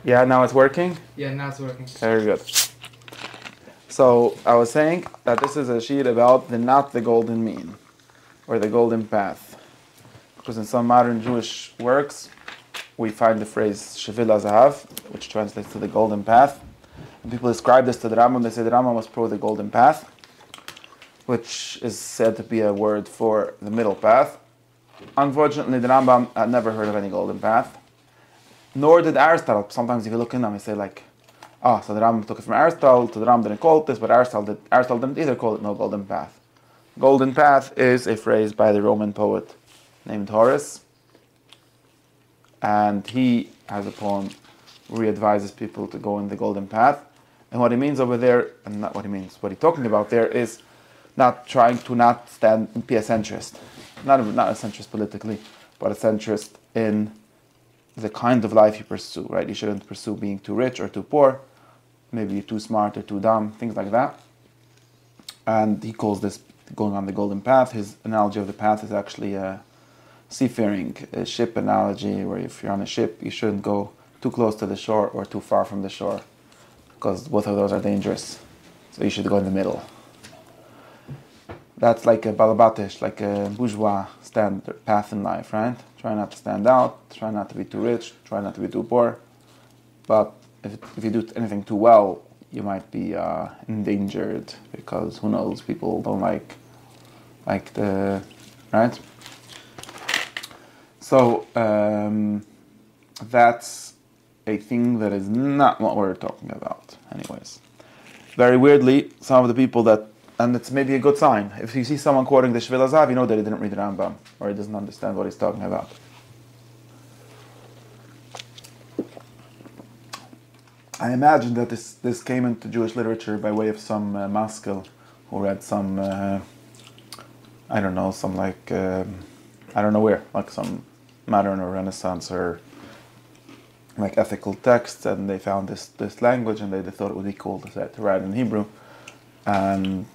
Yeah, now it's working? Yeah, now it's working. Very good. So I was saying that this is a sheet about not the golden mean, or the golden path. Because in some modern Jewish works, we find the phrase Shevil Zahav, which translates to the golden path. And people describe this to the Rambam. They say the Rambam was pro the golden path, which is said to be a word for the middle path. Unfortunately, the Rambam had never heard of any golden path, nor did Aristotle. Sometimes if you look in them, you say like, so the Rambam took it from Aristotle, to the Rambam didn't call it this, but Aristotle didn't either call it no golden path. Golden path is a phrase by the Roman poet named Horace, and he has a poem where he advises people to go in the golden path. And what he means over there, and not what he means, what he's talking about there is not trying to be a centrist. Not a centrist politically, but a centrist in the kind of life you pursue, right? You shouldn't pursue being too rich or too poor, maybe you're too smart or too dumb, things like that. And he calls this going on the golden path. His analogy of the path is actually a seafaring, a ship analogy, where if you're on a ship, you shouldn't go too close to the shore or too far from the shore, because both of those are dangerous. So you should go in the middle. That's like a balabatish, like a bourgeois standard path in life, right? Try not to stand out, try not to be too rich, try not to be too poor. But if you do anything too well, you might be endangered, because who knows, people don't like the, right? So that's a thing that is not what we're talking about anyways. Very weirdly, some of the people that, and it's maybe a good sign, if you see someone quoting the Shvil Azav, you know that he didn't read the Rambam, or he doesn't understand what he's talking about. I imagine that this came into Jewish literature by way of some maskil who read some, I don't know where, like some modern or Renaissance or like ethical texts, and they found this language, and they thought it would be cool to write in Hebrew, and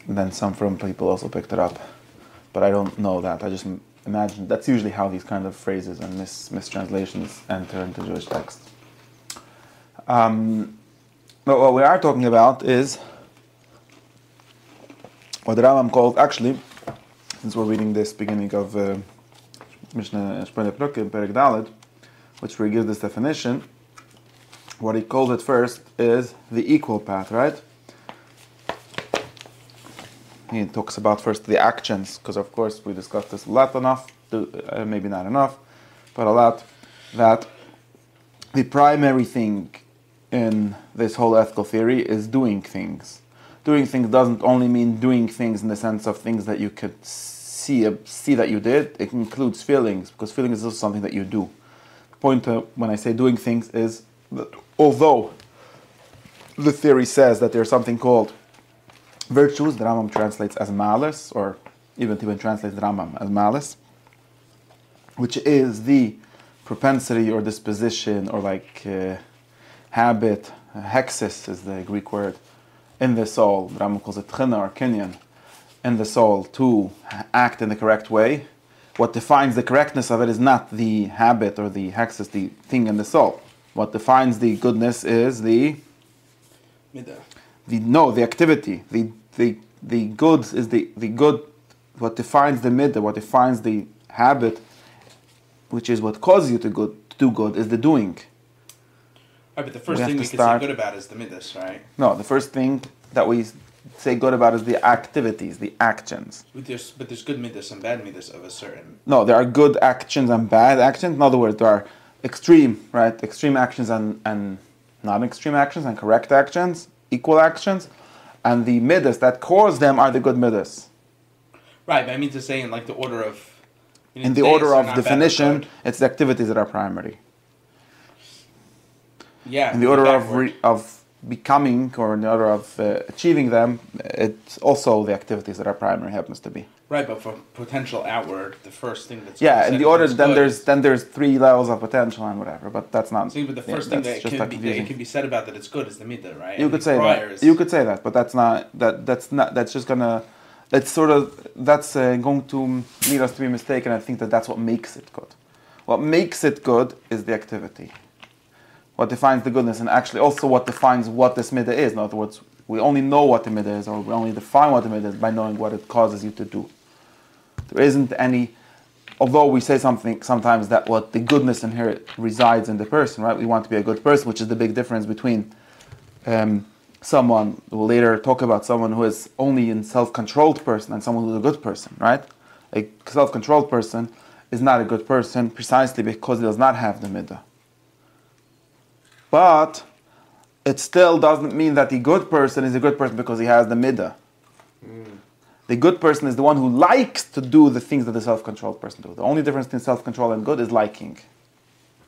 then some from people also picked it up, but I don't know that. I just imagine that's usually how these kind of phrases and mistranslations enter into Jewish text. But what we are talking about is what the Rambam called, actually, since we're reading this beginning of Mishnah Shpele Prukim, Perek Daled, which we give this definition, what he called it first is the equal path, right? He talks about first the actions, because of course we discussed this a lot enough, maybe not enough, but a lot, that the primary thing in this whole ethical theory is doing things. Doing things doesn't only mean doing things in the sense of things that you could see that you did. It includes feelings, because feeling is also something that you do. The point when I say doing things is that although the theory says that there's something called virtues, the Rambam translates as malice, or even translates the Rambam as malice, which is the propensity or disposition or like habit, hexis is the Greek word, in the soul. The Rambam calls it china or kinyan, in the soul, to act in the correct way. What defines the correctness of it is not the habit or the hexis, the thing in the soul. What defines the goodness is the activity. The good is the good. What defines the midah, what defines the habit, which is what causes you to do good, is the doing. Right, but the first thing we can say good about is the midas, right? No, the first thing that we say good about is the activities, the actions. But there's good midas and bad midas of a certain... No, there are good actions and bad actions. In other words, there are extreme actions and non-extreme actions, and correct actions, equal actions, and the midas that cause them are the good midas. Right, but I mean to say in like the order of... In the order of definition, it's the activities that are primary. Yeah. In the order of becoming, or in the order of achieving them, it's also the activities that are primary happens to be. Right, but for potential outward, the first thing that's... Yeah, in the order, then there's 3 levels of potential and whatever, but that's not... See, but the first thing that can be said about that it's good is the midah, right? You could say that. You could say that, but that's just gonna... That's going to lead us to be mistaken. I think that's what makes it good. What makes it good is the activity. what defines the goodness, and actually also what defines what this midah is. In other words, we only know what the midah is, or we only define what the midah is by knowing what it causes you to do. There isn't any, although we say something sometimes that what the goodness in here resides in the person, right? We want to be a good person, which is the big difference between someone, we'll later talk about someone who is only a self-controlled person and someone who's a good person, right? A self-controlled person is not a good person precisely because he does not have the midah. But it still doesn't mean that the good person is a good person because he has the midah. The good person is the one who likes to do the things that the self-controlled person does. The only difference between self-control and good is liking.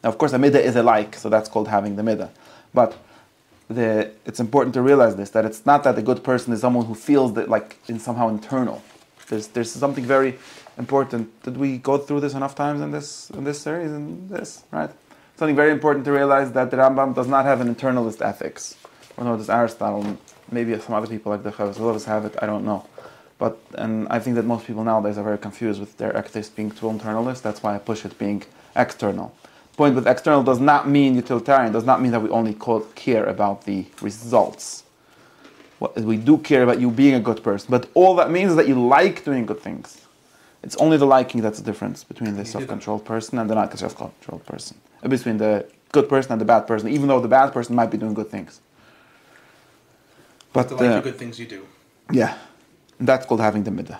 Now, of course, a midah is a like, so that's called having the midah. But it's important to realize this, that it's not that the good person is someone who feels that like in somehow internal. There's something very important. Did we go through this enough times in this series? In this, right? Something very important to realize that the Rambam does not have an internalist ethics. Or no, does Aristotle, maybe some other people like the Chavos have it, I don't know. And I think that most people nowadays are very confused with their ethics being too internalist. That's why I push it being external. Point with external does not mean utilitarian, does not mean that we only care about the results. We do care about you being a good person, but all that means is that you like doing good things. It's only the liking that's the difference between the self-controlled person and the not self-controlled person. Between the good person and the bad person, even though the bad person might be doing good things. But to like the good things you do. Yeah, and that's called having the midah.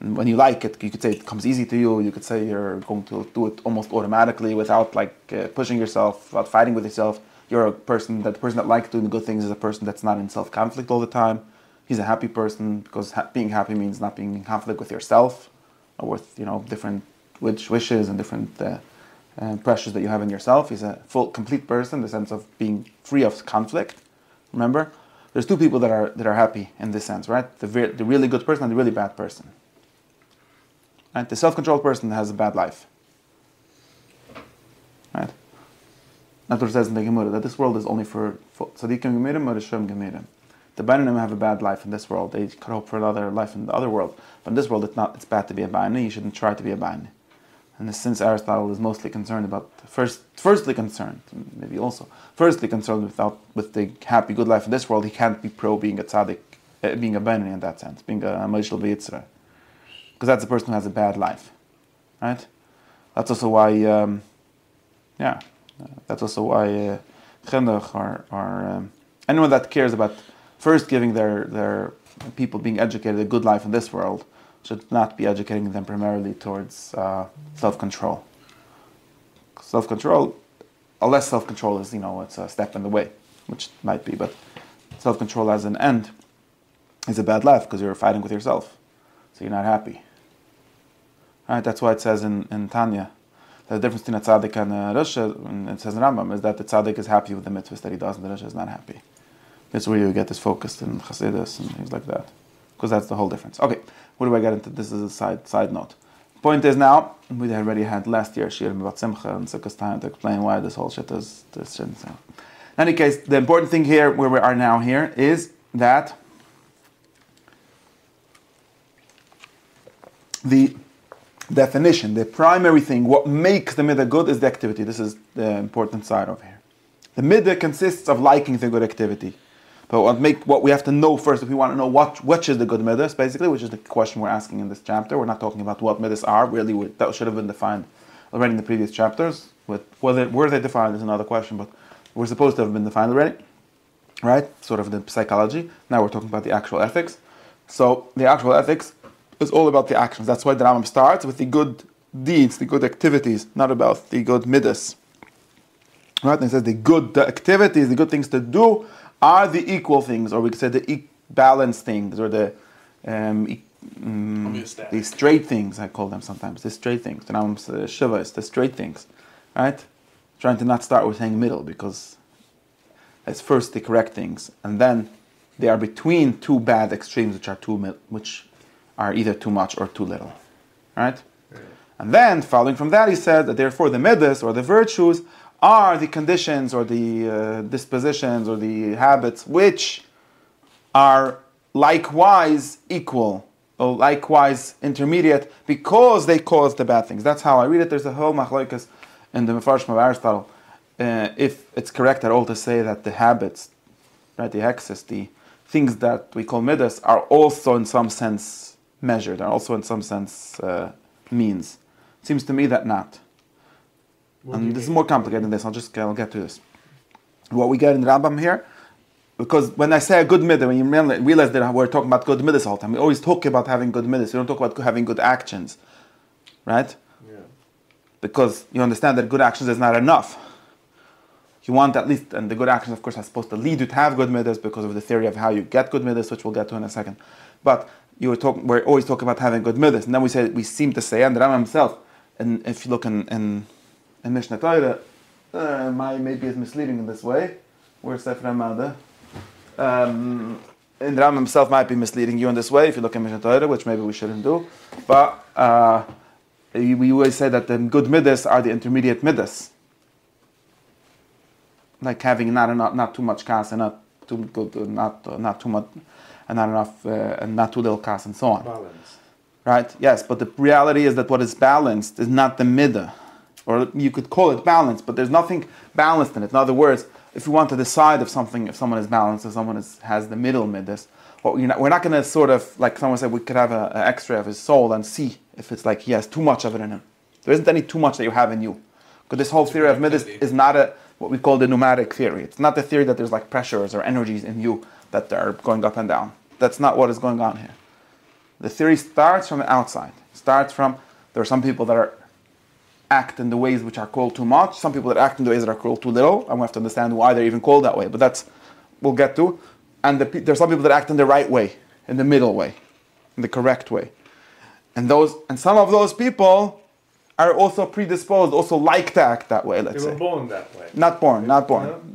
And when you like it, you could say it comes easy to you. You could say you're going to do it almost automatically without pushing yourself, without fighting with yourself. You're a person that likes doing the good things is a person that's not in self-conflict all the time. He's a happy person because being happy means not being in conflict with yourself or with different wishes and different pressures that you have in yourself. He's a complete person in the sense of being free of conflict. Remember, there's two people that are happy in this sense, right? The really good person and the really bad person. Right? The self-controlled person has a bad life. Right? That's what it says in the Gemara, that this world is only for tzaddikim gemirim or Rishonim gemirim. The Bainim have a bad life in this world. They could hope for another life in the other world. But in this world, it's bad to be a Baini. You shouldn't try to be a Baini. And since Aristotle is mostly concerned about, firstly concerned with the happy, good life in this world, he can't be pro being a tzaddik, being a Baini in that sense, being a Moishel B'Yitzra. Because that's the person who has a bad life. Right? That's also why, chinuch or anyone that cares about first giving their people being educated a good life in this world should not be educating them primarily towards self-control. Self-control, unless self-control is, it's a step in the way, which it might be, but self-control as an end is a bad life because you're fighting with yourself, so you're not happy. All right, that's why it says in Tanya, the difference between a tzaddik and a rasha, and it says in Rambam, is that the tzaddik is happy with the mitzvahs that he does, and the rasha is not happy. That's where you get this focused in Chassidus and things like that, because that's the whole difference. Okay, what do I get into? This is a side note. Point is now, we already had last year shiurim about Simcha and Sukkot time to explain why this whole shit is this shit. So, in any case, the important thing here, where we are now here, is that the definition, the primary thing, what makes the midah good is the activity. This is the important side over here. The midah consists of liking the good activity. But what we have to know first, if we want to know which is the good midas, basically, which is the question we're asking in this chapter. We're not talking about what midas are. Really, that should have been defined already in the previous chapters. Were they defined is another question, but we're supposed to have been defined already, right? Sort of the psychology. Now we're talking about the actual ethics. So the actual ethics is all about the actions. That's why the Rambam starts with the good deeds, the good activities, not about the good midas. Right? And it says the activities, the good things to do are the equal things, or we could say the balanced things, or the straight things, I call them sometimes, the straight things. The Rambam's Shiva is the straight things, right? Trying to not start with saying middle, because it's first the correct things, and then they are between two bad extremes, which are either too much or too little, right? Yeah. And then, following from that, he said that therefore the midas, or the virtues, are the conditions or the dispositions or the habits which are likewise equal or likewise intermediate because they cause the bad things. That's how I read it. There's a whole machlokas in the Mefarshim of Aristotle if it's correct at all to say that the habits, right, the excess, the things that we call midas are also in some sense measured, are also in some sense means. It seems to me that not. And this is more complicated than this. I'll get to this. What we get in the Rambam here, because when I say a good midah, when you realize that we're talking about good midas all the time, we always talk about having good midas. We don't talk about having good actions, right? Yeah. Because you understand that good actions is not enough. You want at least, and the good actions, of course, are supposed to lead you to have good midas because of the theory of how you get good midas, which we'll get to in a second. But we're always talking about having good midas, and then we seem to say, and the Rambam himself, and if you look in Mishnah Torah, maybe it's misleading in this way. Where's Sefer Hamada? And the Rambam himself might be misleading you in this way if you look at Mishnah Torah, which maybe we shouldn't do. But we always say that the good midas are the intermediate midas. Like having not too much kas and not too good, not too much, and not enough, and not too little kas, and so on. Balance. Right? Yes, but the reality is that what is balanced is not the midah, or you could call it balanced, but there's nothing balanced in it. In other words, if you want to decide if someone is balanced, if someone has the middle midas, we're not going to sort of, like someone said, we could have an X-ray of his soul and see if it's like he has too much of it in him. There isn't any too much that you have in you. Because this whole theory of midas is not what we call the pneumatic theory. It's not the theory that there's like pressures or energies in you that are going up and down. That's not what is going on here. The theory starts from the outside. There are some people that act in the ways which are called too much, some people that act in the ways that are called too little, and we have to understand why they're even called that way. But we'll get to. And there's some people that act in the right way, in the middle way, in the correct way. And some of those people are also predisposed, also like to act that way, let's say. They were born that way. Not born.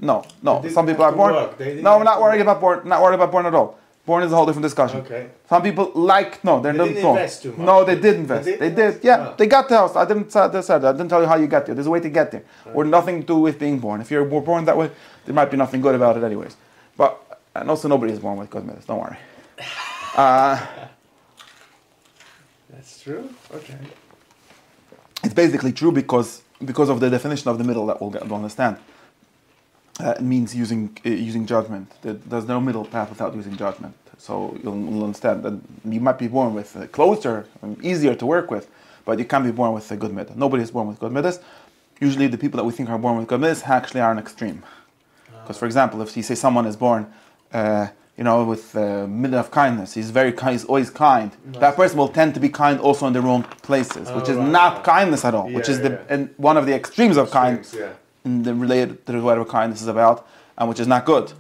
No. Some people are born. No, we're not worried about born. Not worried about born at all. Born is a whole different discussion. Okay. Some people they're not didn't born. invest too much. No, they did invest. They did. Yeah, they got the house. I didn't tell you how you get there. There's a way to get there. Right. Or nothing to do with being born. If you're born that way, there might be nothing good about it anyways. And also nobody is born with good midas. Don't worry. That's true. Okay. It's basically true because of the definition of the middle that we'll understand. It means using judgment. There's no middle path without using judgment. So you'll understand that you might be born with closer, easier to work with, but you can't be born with a good midah. Nobody is born with good midas. Usually the people that we think are born with good midas actually are an extreme. Because for example, if you say someone is born with midah of kindness, he's very kind, he's always kind. Nice. That person will tend to be kind also in the wrong places, which is not kindness at all, which is and one of the extremes of kindness, related to whatever kindness is about, and which is not good.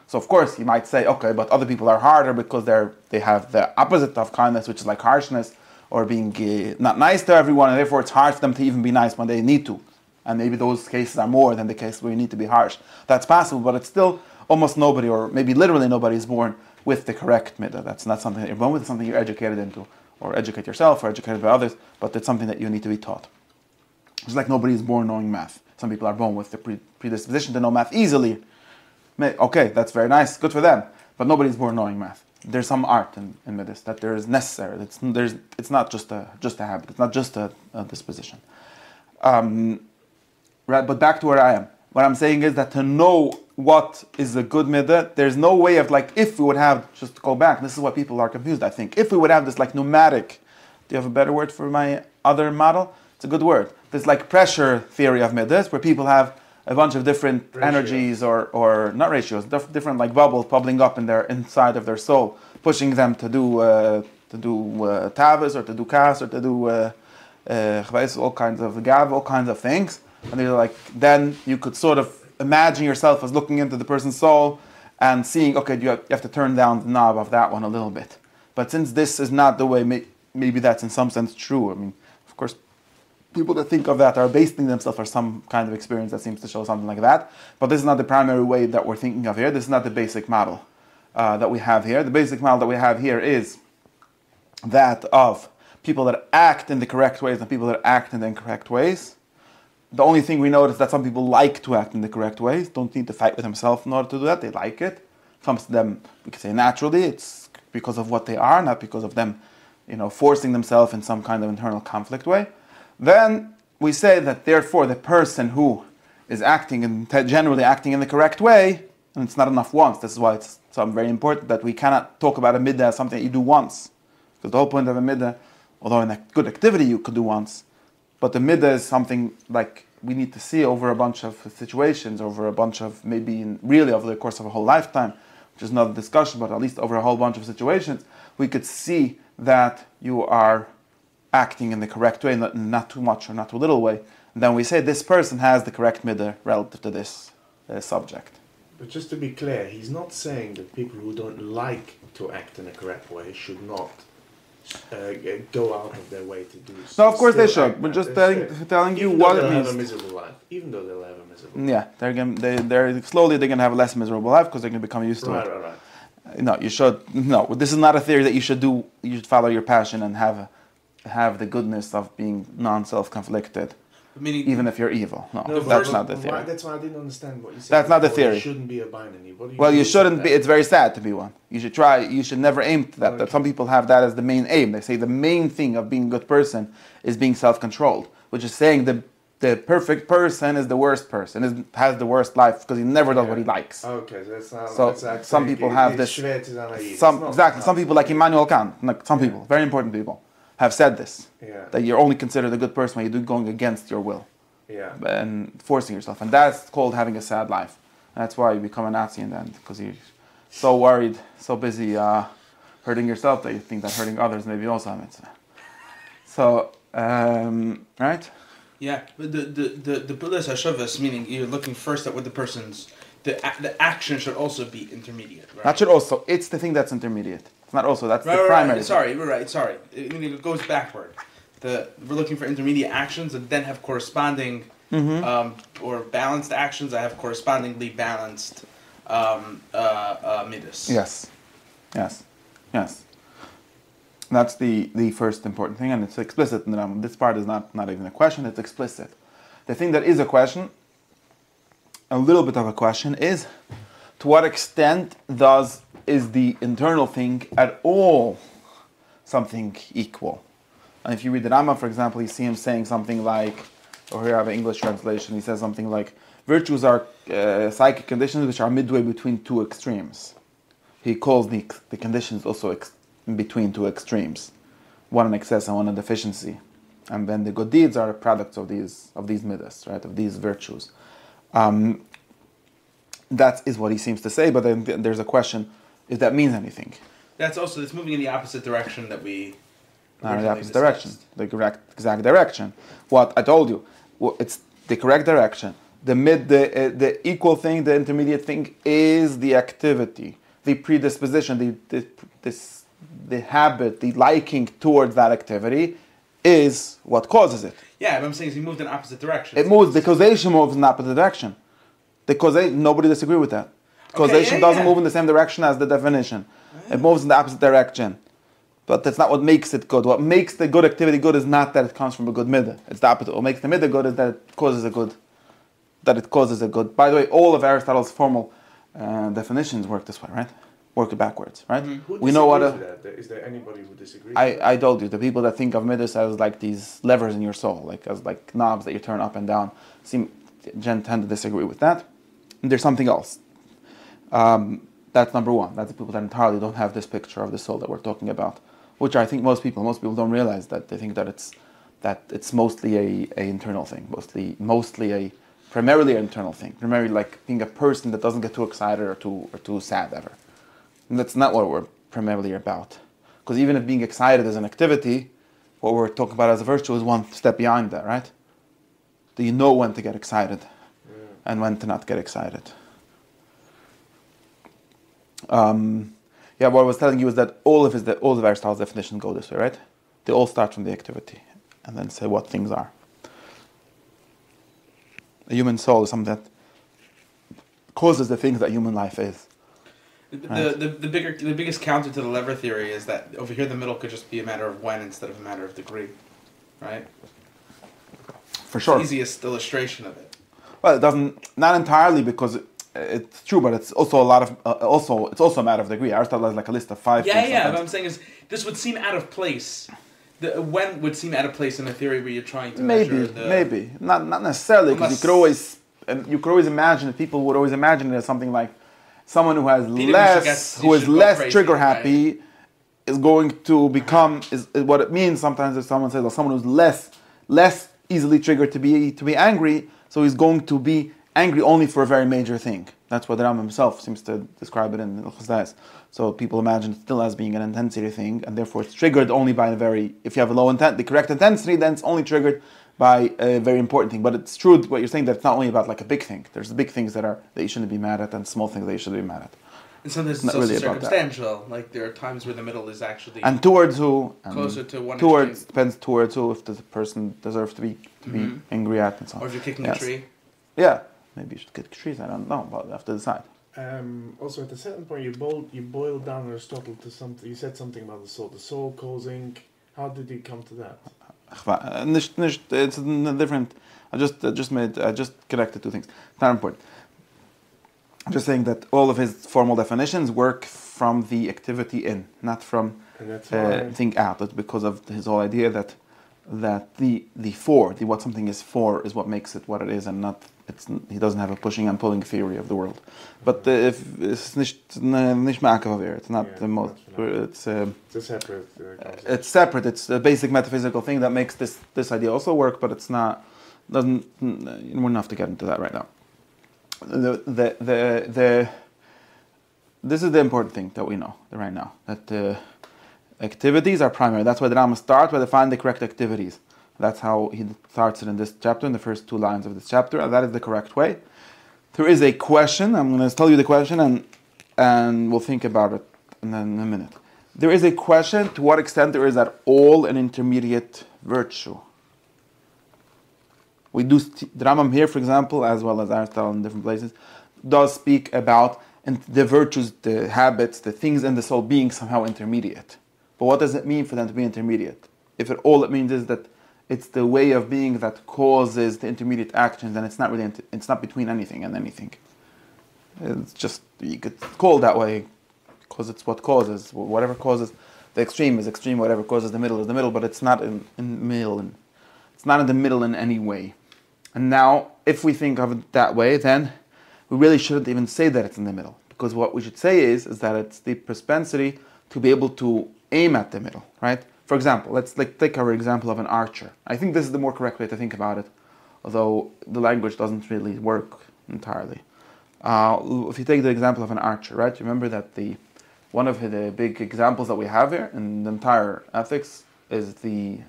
So of course you might say, okay, but other people are harder because they have the opposite of kindness, which is like harshness or being not nice to everyone, and therefore it's hard for them to even be nice when they need to. And maybe those cases are more than the case where you need to be harsh. That's possible, but it's still almost nobody, or maybe literally nobody, is born with the correct midah. That's not something that you're born with, it's something you're educated into, or educate yourself, or educated by others, but it's something that you need to be taught. It's like nobody is born knowing math. Some people are born with the predisposition to know math easily. Okay, that's very nice, good for them, but nobody is born knowing math. There's some art in midas that there is necessary. It's not just a habit. It's not just a disposition. Right, but back to where I am. What I'm saying is that to know what is a good midah, there's no way of if we would have, just to go back, this is what people are confused, I think. If we would have this pneumatic, do you have a better word for my other model? It's a good word. This pressure theory of midas, where people have a bunch of different energies or not ratios, different bubbles bubbling up inside of their soul, pushing them to do tavas or to do kas or to do all kinds of gav, all kinds of things. And they're then you could sort of imagine yourself as looking into the person's soul and seeing, okay, you have to turn down the knob of that one a little bit. But since this is not the way, maybe that's in some sense true. I mean, of course, people that think of that are basing themselves on some kind of experience that seems to show something like that. But this is not the primary way that we're thinking of here. This is not the basic model that we have here. The basic model that we have here is that of people that act in the correct ways and people that act in the incorrect ways. The only thing we notice is that some people like to act in the correct ways, don't need to fight with themselves in order to do that, they like it. Comes to them, we could say naturally, it's because of what they are, not because of them, forcing themselves in some kind of internal conflict way. Then we say that therefore the person who is acting and generally acting in the correct way, and it's not enough once. This is why it's very important that we cannot talk about a middah as something that you do once. Because the whole point of a middah, although in a good activity you could do once, but the middah is something like we need to see over a bunch of situations, over a bunch of really over the course of a whole lifetime, which is another discussion, but at least over a whole bunch of situations, we could see that you are acting in the correct way, not too much or not too little way. And then we say this person has the correct middah relative to this subject. But just to be clear, he's not saying that people who don't like to act in a correct way should not go out of their way to do so. No, of course they should. We're just telling you what it means. Have a miserable life, even though they'll have a miserable life. Yeah, they're going to have a less miserable life because they're going to become used to it. Right. No, you should. No, this is not a theory that you should do. You should follow your passion and have the goodness of being non-self-conflicted, meaning even if you're evil. No, No, that's not the theory. That's why I didn't understand what you said. That's not the before. theory. There shouldn't be a binary. Well, you shouldn't be. It's very sad to be one. You should try. You should never aim to that. Okay. That some people have that as the main aim. They say the main thing of being a good person is being self-controlled, which is saying the perfect person is the worst person, has the worst life because he never does what he likes. Okay, so that's not. So that's like some saying people have this. Some people like Immanuel Kant, like some people, very important people, have said this. Yeah. That you're only considered a good person when you're going against your will. Yeah. And forcing yourself, and that's called having a sad life. That's why you become a Nazi in the end, because you're so worried, so busy hurting yourself that you think that hurting others maybe also a mitzvah. So, right? Yeah, but the Buddha's Hashavas, meaning you're looking first at what the person's the action should also be intermediate. Right? That should also. It's the thing that's intermediate. It's not also. That's the primary. Right. Sorry. It goes backward. We're looking for intermediate actions that then have corresponding or balanced actions that have correspondingly balanced midas. Yes. That's the first important thing, and it's explicit in the Rambam. This part is not even a question; it's explicit. The thing that is a question, a little bit of a question, is to what extent is the internal thing at all something equal? And if you read the Rambam, for example, you see him saying something like, or here I have an English translation, he says something like, virtues are psychic conditions which are midway between two extremes. He calls the conditions also in between two extremes, one in excess and one in deficiency. And then the good deeds are products of these midas, right, of these virtues. That is what he seems to say, but then there's a question, if that means anything. It's moving in the opposite direction that we... Not in the opposite direction, the exact direction. What I told you, it's the correct direction. The equal thing, the intermediate thing, is the activity, the predisposition, the habit, the liking towards that activity, is what causes it. Yeah, but I'm saying he moved in opposite direction. The causation moves in the opposite direction. Nobody disagree with that. Causation doesn't move in the same direction as the definition. It moves in the opposite direction. But that's not what makes it good. What makes the good activity good is not that it comes from a good middah. It's the opposite. What makes the middah good is that it causes a good. By the way, all of Aristotle's formal definitions work this way, right? Work backwards, right? Mm-hmm. We know what. Is there anybody who disagrees? I told you, the people that think of middas as like these levers in your soul, as knobs that you turn up and down, tend to disagree with that. And there's something else. That's number one. That's the people that entirely don't have this picture of the soul that we're talking about, which I think most people don't realize that. They think that it's mostly a internal thing, primarily an internal thing, primarily like being a person that doesn't get too excited or too sad ever. And that's not what we're primarily about. Because even if being excited is an activity, what we're talking about as a virtue is one step behind that, right? Do you know when to get excited and when to not get excited? What I was telling you is that all of Aristotle's definitions go this way, right? They all start from the activity and then say what things are. A human soul is something that causes the things that human life is. Right? The biggest counter to the lever theory is that over here the middle could just be a matter of when instead of a matter of degree, right? For sure. It's the easiest illustration of it. Well, it doesn't, not entirely, because it's true, but it's also a lot of it's also a matter of degree. Aristotle has like a list of 5 things. Yeah. What I'm saying is this would seem out of place. The when would seem out of place in a theory where you're trying to measure the... Maybe not necessarily, because you could always and you could always imagine that people would always imagine it as something like someone who has Peter, who is less crazy, trigger happy right? is going to become is what it means sometimes if someone says, well, someone who's less easily triggered to be angry, so he's going to be angry only for a very major thing. That's what the Rambam himself seems to describe it in Chazais. So people imagine it still as being an intensity thing, and therefore it's triggered only by if you have a low intent, the correct intensity, then it's only triggered by a very important thing. But it's true what you're saying, that it's not only about like a big thing. There's the big things that you shouldn't be mad at, and small things that you should be mad at. And sometimes it's also circumstantial. Like there are times where the middle is actually and towards who closer to one. Depends towards who, if the person deserves to be angry at and so on. Or if you're kicking a tree. Yeah, maybe you should kick trees. I don't know, but you have to decide. Also, at a certain point, you boiled down Aristotle to something. You said something about the soul causing. How did you come to that? It's different. I just connected two things. Not important. I'm just saying that all of his formal definitions work from the activity in, not from thing out. That's because of his whole idea that the what something is for is what makes it what it is, and not he doesn't have a pushing and pulling theory of the world. But if it's nicht ma'akav, it's not the most. It's a separate. It's separate. It's a basic metaphysical thing that makes this idea also work, but it's not. Doesn't. You wouldn't have to get into that right now. This is the important thing that we know right now, that activities are primary. That's why the Rambam starts by defining the correct activities. That's how he starts it in this chapter, in the first 2 lines of this chapter, and that is the correct way. There is a question. I'm going to tell you the question, and we'll think about it in a minute. There is a question: to what extent there is at all an intermediate virtue? We do the Rambam here, for example, as well as Aristotle in different places, does speak about the virtues, the habits, the things in the soul being somehow intermediate. But what does it mean for them to be intermediate? If all it means is that it's the way of being that causes the intermediate actions, then it's not really it's not between anything and anything. It's just, you could call it that way because it's what causes. Whatever causes the extreme is extreme. Whatever causes the middle is the middle. But it's not in middle. It's not in the middle in any way. And now, if we think of it that way, then we really shouldn't even say that it's in the middle. Because what we should say is that it's the propensity to be able to aim at the middle, right? For example, let's take our example of an archer. I think this is the more correct way to think about it, although the language doesn't really work entirely. If you take the example of an archer, right? Remember that one of the big examples that we have here in the entire ethics is the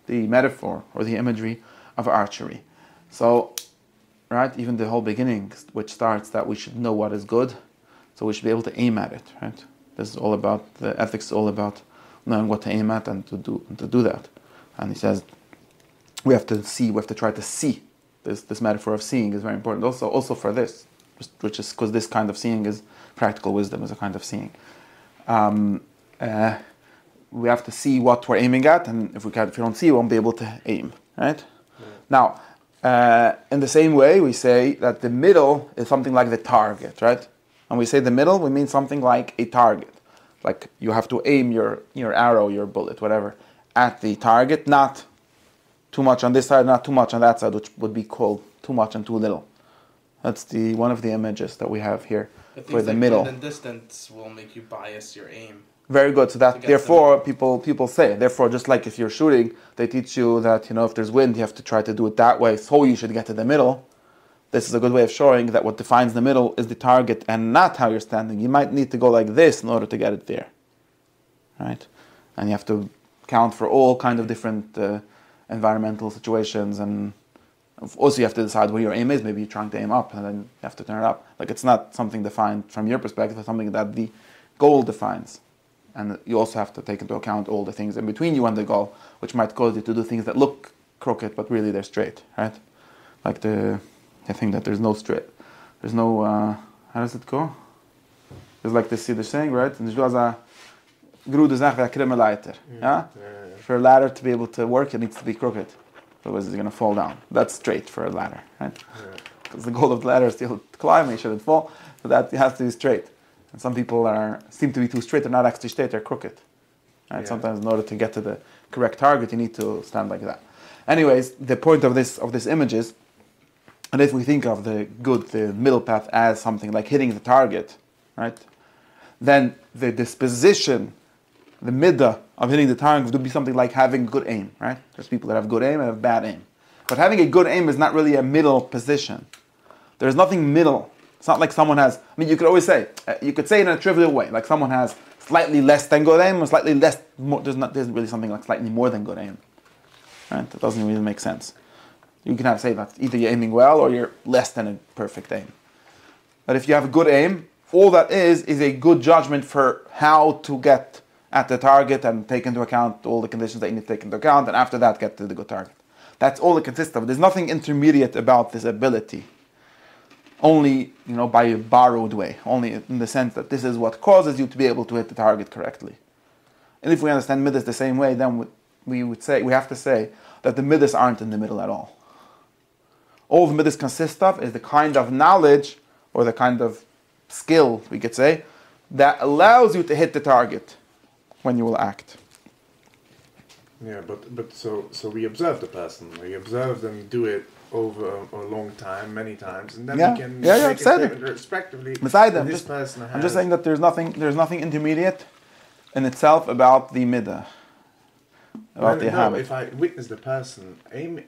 metaphor or the imagery of archery. So, right, even the whole beginning, which starts that we should know what is good, so we should be able to aim at it, right? This is all about, the ethics is all about knowing what to aim at and to do that. And he says, we have to try to see. This metaphor of seeing is very important. Also for this, which is because this kind of seeing is practical wisdom, is a kind of seeing. We have to see what we're aiming at, and if we don't see, we won't be able to aim, right? Yeah. Now, in the same way, we say that the middle is something like the target, right? When we say the middle, we mean something like a target. Like you have to aim your arrow, your bullet, whatever, at the target, not too much on this side, not too much on that side, which would be called too much and too little. That's one of the images that we have here for the middle. And distance will make you bias your aim. Very good. So that therefore people say, therefore, just like if you're shooting, they teach you that, if there's wind, you have to try to do it that way, so you should get to the middle. This is a good way of showing that what defines the middle is the target and not how you're standing. You might need to go like this in order to get it there, right? And you have to count for all kind of different environmental situations, and also you have to decide where your aim is. Maybe you're trying to aim up, and then you have to turn it up. Like it's not something defined from your perspective, it's something that the goal defines. And you also have to take into account all the things in between you and the goal, which might cause you to do things that look crooked, but really they're straight, right? Like I think that there's no straight. There's no, how does it go? There's like this Yiddish saying, right? And yeah? For a ladder to be able to work, it needs to be crooked. Otherwise it's going to fall down. That's straight for a ladder, right? Because the goal of the ladder is to climb, it shouldn't fall, so that has to be straight. And some people seem to be too straight. They're not actually straight. They're crooked. Right? Yeah. Sometimes, in order to get to the correct target, you need to stand like that. Anyways, the point of this image is And if we think of the middle path as something like hitting the target, right? Then the disposition, the midah of hitting the target would be something like having good aim, right? There's people that have good aim and have bad aim. But having a good aim is not really a middle position. There's nothing middle. It's not like someone has, you could always say, you could say it in a trivial way, like someone has slightly less than good aim or slightly less, there's really something like slightly more than good aim. Right? That doesn't really make sense. You can say that either you're aiming well or you're less than a perfect aim. But if you have a good aim, all that is a good judgment for how to get at the target and take into account all the conditions that you need to take into account, and after that get to the good target. That's all it consists of. There's nothing intermediate about this ability. Only, by a borrowed way. Only in the sense that this is what causes you to be able to hit the target correctly. And if we understand midas the same way, then we have to say that the midas aren't in the middle at all. All the midas consist of is the kind of knowledge or the kind of skill, we could say, that allows you to hit the target when you will act. Yeah, but so we observe the person. We observe them do it over a long time, many times, and then we can make a statement respectively. Beside them, I'm just saying that there's nothing intermediate in itself about the midah. If I witness the person aim,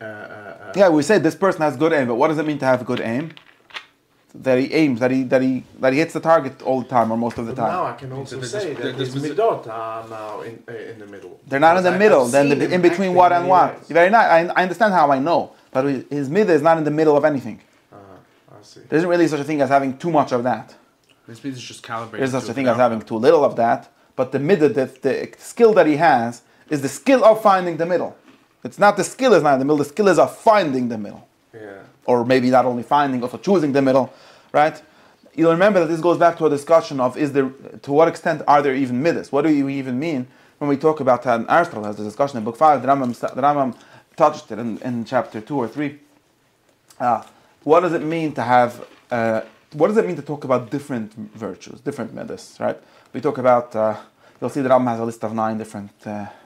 we say this person has good aim, but what does it mean to have good aim? That he aims, that he hits the target all the time or most of the time. Now I can also say that his midot are now in the middle. They're not in the middle. Then in between what and what. Very nice. I understand how I know, but his midah is not in the middle of anything. I see. There isn't really such a thing as having too much of that. This means it's just calibrated. There's such a thing as having too little of that. But the midah, the skill that he has, is the skill of finding the middle. It's not the skill is not in the middle. The skill is of finding the middle. Yeah. Or maybe not only finding, also choosing the middle, right? You'll remember that this goes back to a discussion of to what extent are there even midas? What do we even mean when we talk about that? Aristotle has the discussion in book 5. The Rambam touched it in chapter 2 or 3. What does it mean to have? What does it mean to talk about different virtues, different midas? Right? We talk about. You'll see the Rambam has a list of 9 different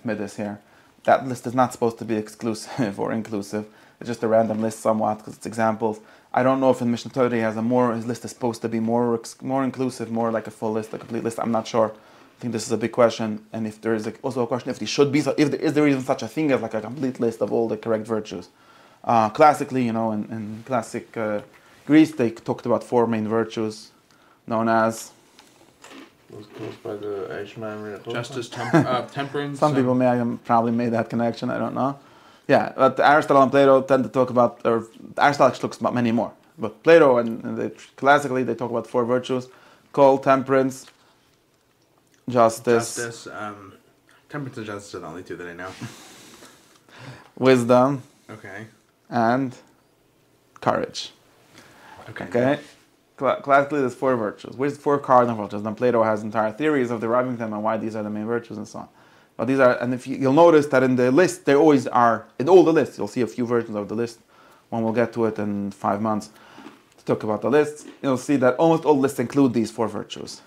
midas here. That list is not supposed to be exclusive or inclusive. It's just a random list somewhat because it's examples. I don't know if in Mishnah Torah his list is supposed to be more inclusive, more like a full list, a complete list. I'm not sure. I think this is a big question. And if there is also a question if there should be, is there even such a thing as like a complete list of all the correct virtues? Classically, in classic Greece, they talked about 4 main virtues known as Was caused by the Eichmann justice, temperance. Some people may have probably made that connection. I don't know. Yeah, but Aristotle and Plato tend to talk about, or Aristotle actually talks about many more. But Plato classically they talk about 4 virtues called temperance, justice, temperance and justice are the only 2 that I know. wisdom, Okay. and courage. Okay. Okay. Classically, there's 4 virtues. Which 4 cardinal virtues? And Plato has entire theories of deriving them and why these are the main virtues and so on. But these are, and if you'll notice that in the list, there always are, in all the lists, you'll see a few versions of the list. One will get to it in 5 months to talk about the lists. You'll see that almost all lists include these 4 virtues.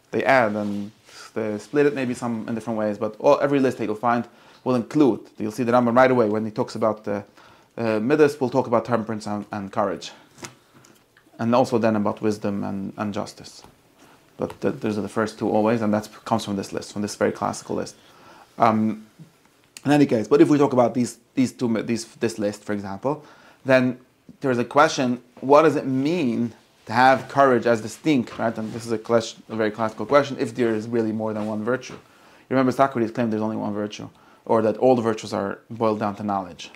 They add and they split it maybe some in different ways, but every list that you'll find will include. You'll see the Rambam right away when he talks about the midas, we'll talk about temperance and courage. And also then about wisdom and justice. But those are the first 2 always, and that comes from this list, from this very classical list. In any case, but if we talk about this list, for example, then there's a question: what does it mean to have courage as distinct, right? And this is a very classical question. If there is really more than one virtue, you remember Socrates claimed there's only one virtue, or that all the virtues are boiled down to knowledge.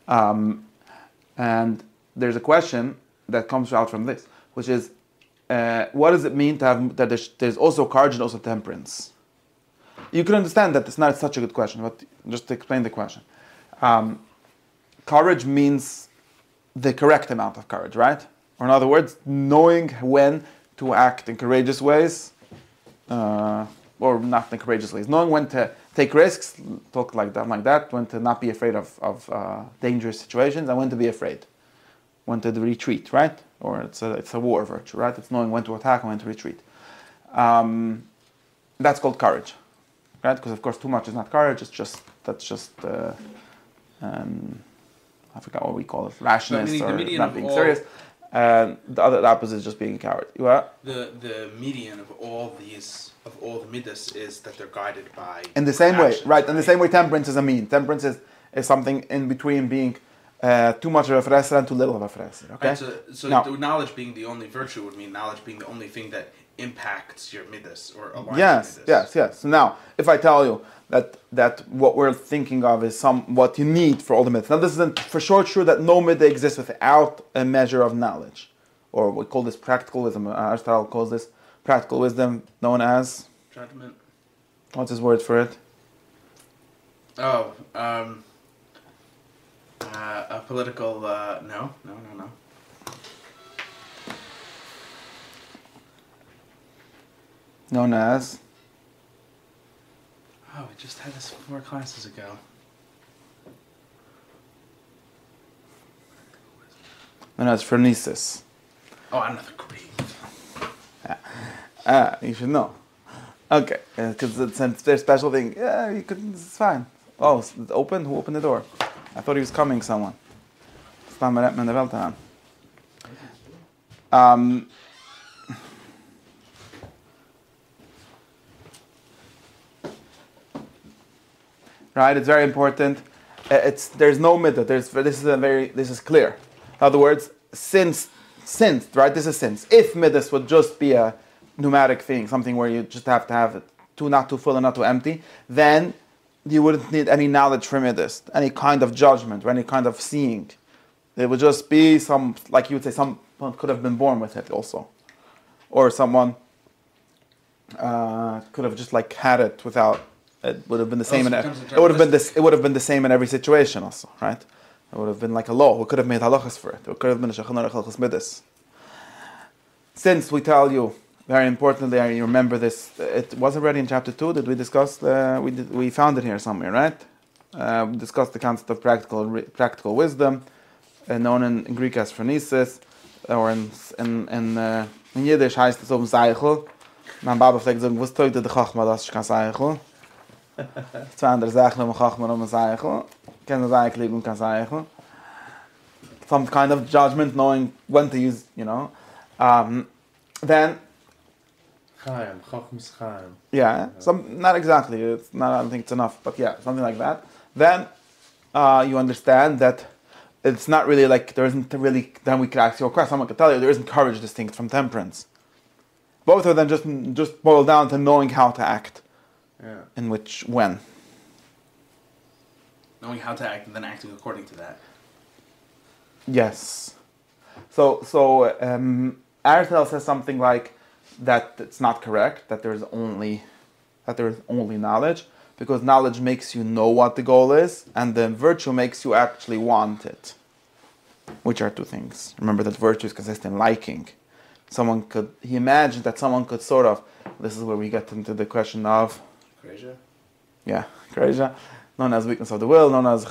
And there's a question that comes out from this, which is, what does it mean to have that there's also courage and also temperance? You can understand that it's not such a good question, but just to explain the question. Courage means the correct amount of courage, right? Or in other words, knowing when to act in courageous ways, or not in courageous ways. Knowing when to take risks, talk like that, when to not be afraid of dangerous situations, and when to be afraid. When to retreat, right? Or it's a war virtue, right? It's knowing when to attack and when to retreat. That's called courage, right? Because of course too much is not courage. That's just how I forgot what we call it, rashness or not being all, serious. And the opposite is just being a coward. What? The median of all the midas is that they're guided by. In the same way, actions, right? In the same way, temperance is a mean. Temperance is something in between being too much of a fresser and too little of a fresser. Okay. Right, so now, knowledge being the only virtue would mean knowledge being the only thing that impacts your midas or aligns yes, your midas. yes. So now, if I tell you that what we're thinking of is what you need for all the midas. Now, this isn't for sure true that no midah exists without a measure of knowledge, or we call this practical wisdom. Aristotle calls this practical wisdom, known as Judgment. What's his word for it? Oh, a political. No. Known as. Oh, we just had this 4 classes ago. Known as phronesis. Oh, I'm not Greek. You should know. Okay, because it's their special thing. Yeah, you could. It's fine. Oh, it's open. Who opened the door? I thought he was coming. Someone. Right, it's very important. There's no midah. This is clear. In other words, since right, this is since. If midas would just be a pneumatic thing, something where you just have to have it not too full and not too empty, then you wouldn't need any knowledge from midas, any kind of judgment or any kind of seeing. It would just be like you would say, someone could have been born with it also, or someone could have just like had it without. It would have been the same. It would have been the same in every situation, also, right? It would have been like a law. We could have made halachas for it. It could have been a shachan halachas midas. Since we tell you, very importantly, you remember this. It was already in chapter 2 that we discussed. We found it here somewhere, right? We discussed the concept of practical wisdom, known in Greek as phronesis, or in Yiddish heißt es Zeichel. Mein Baba fragt so, was tut der Chachma, das ist kein Zeichel? Zwei andere Sachen um Chachma und Zeichel. Keine Zeichel und kein Zeichel. Some kind of judgment, knowing when to use, then. Chaim, Chachmas Chaim. Yeah, not exactly. It's not. I don't think it's enough, but yeah, something like that. Then you understand that it's not really like there isn't really. Then we could ask your question. Someone could tell you there isn't courage distinct from temperance. Both of them just boil down to knowing how to act. Yeah. In when. Knowing how to act and then acting according to that. Yes. So Aristotle says something like that it's not correct, that there is only knowledge, because knowledge makes you know what the goal is, and then virtue makes you actually want it. Which are two things. Remember that virtue is consistent in liking. He imagined that someone could sort of, this is where we get into the question of Kreisha? Yeah, Kreisha, known as weakness of the will, known as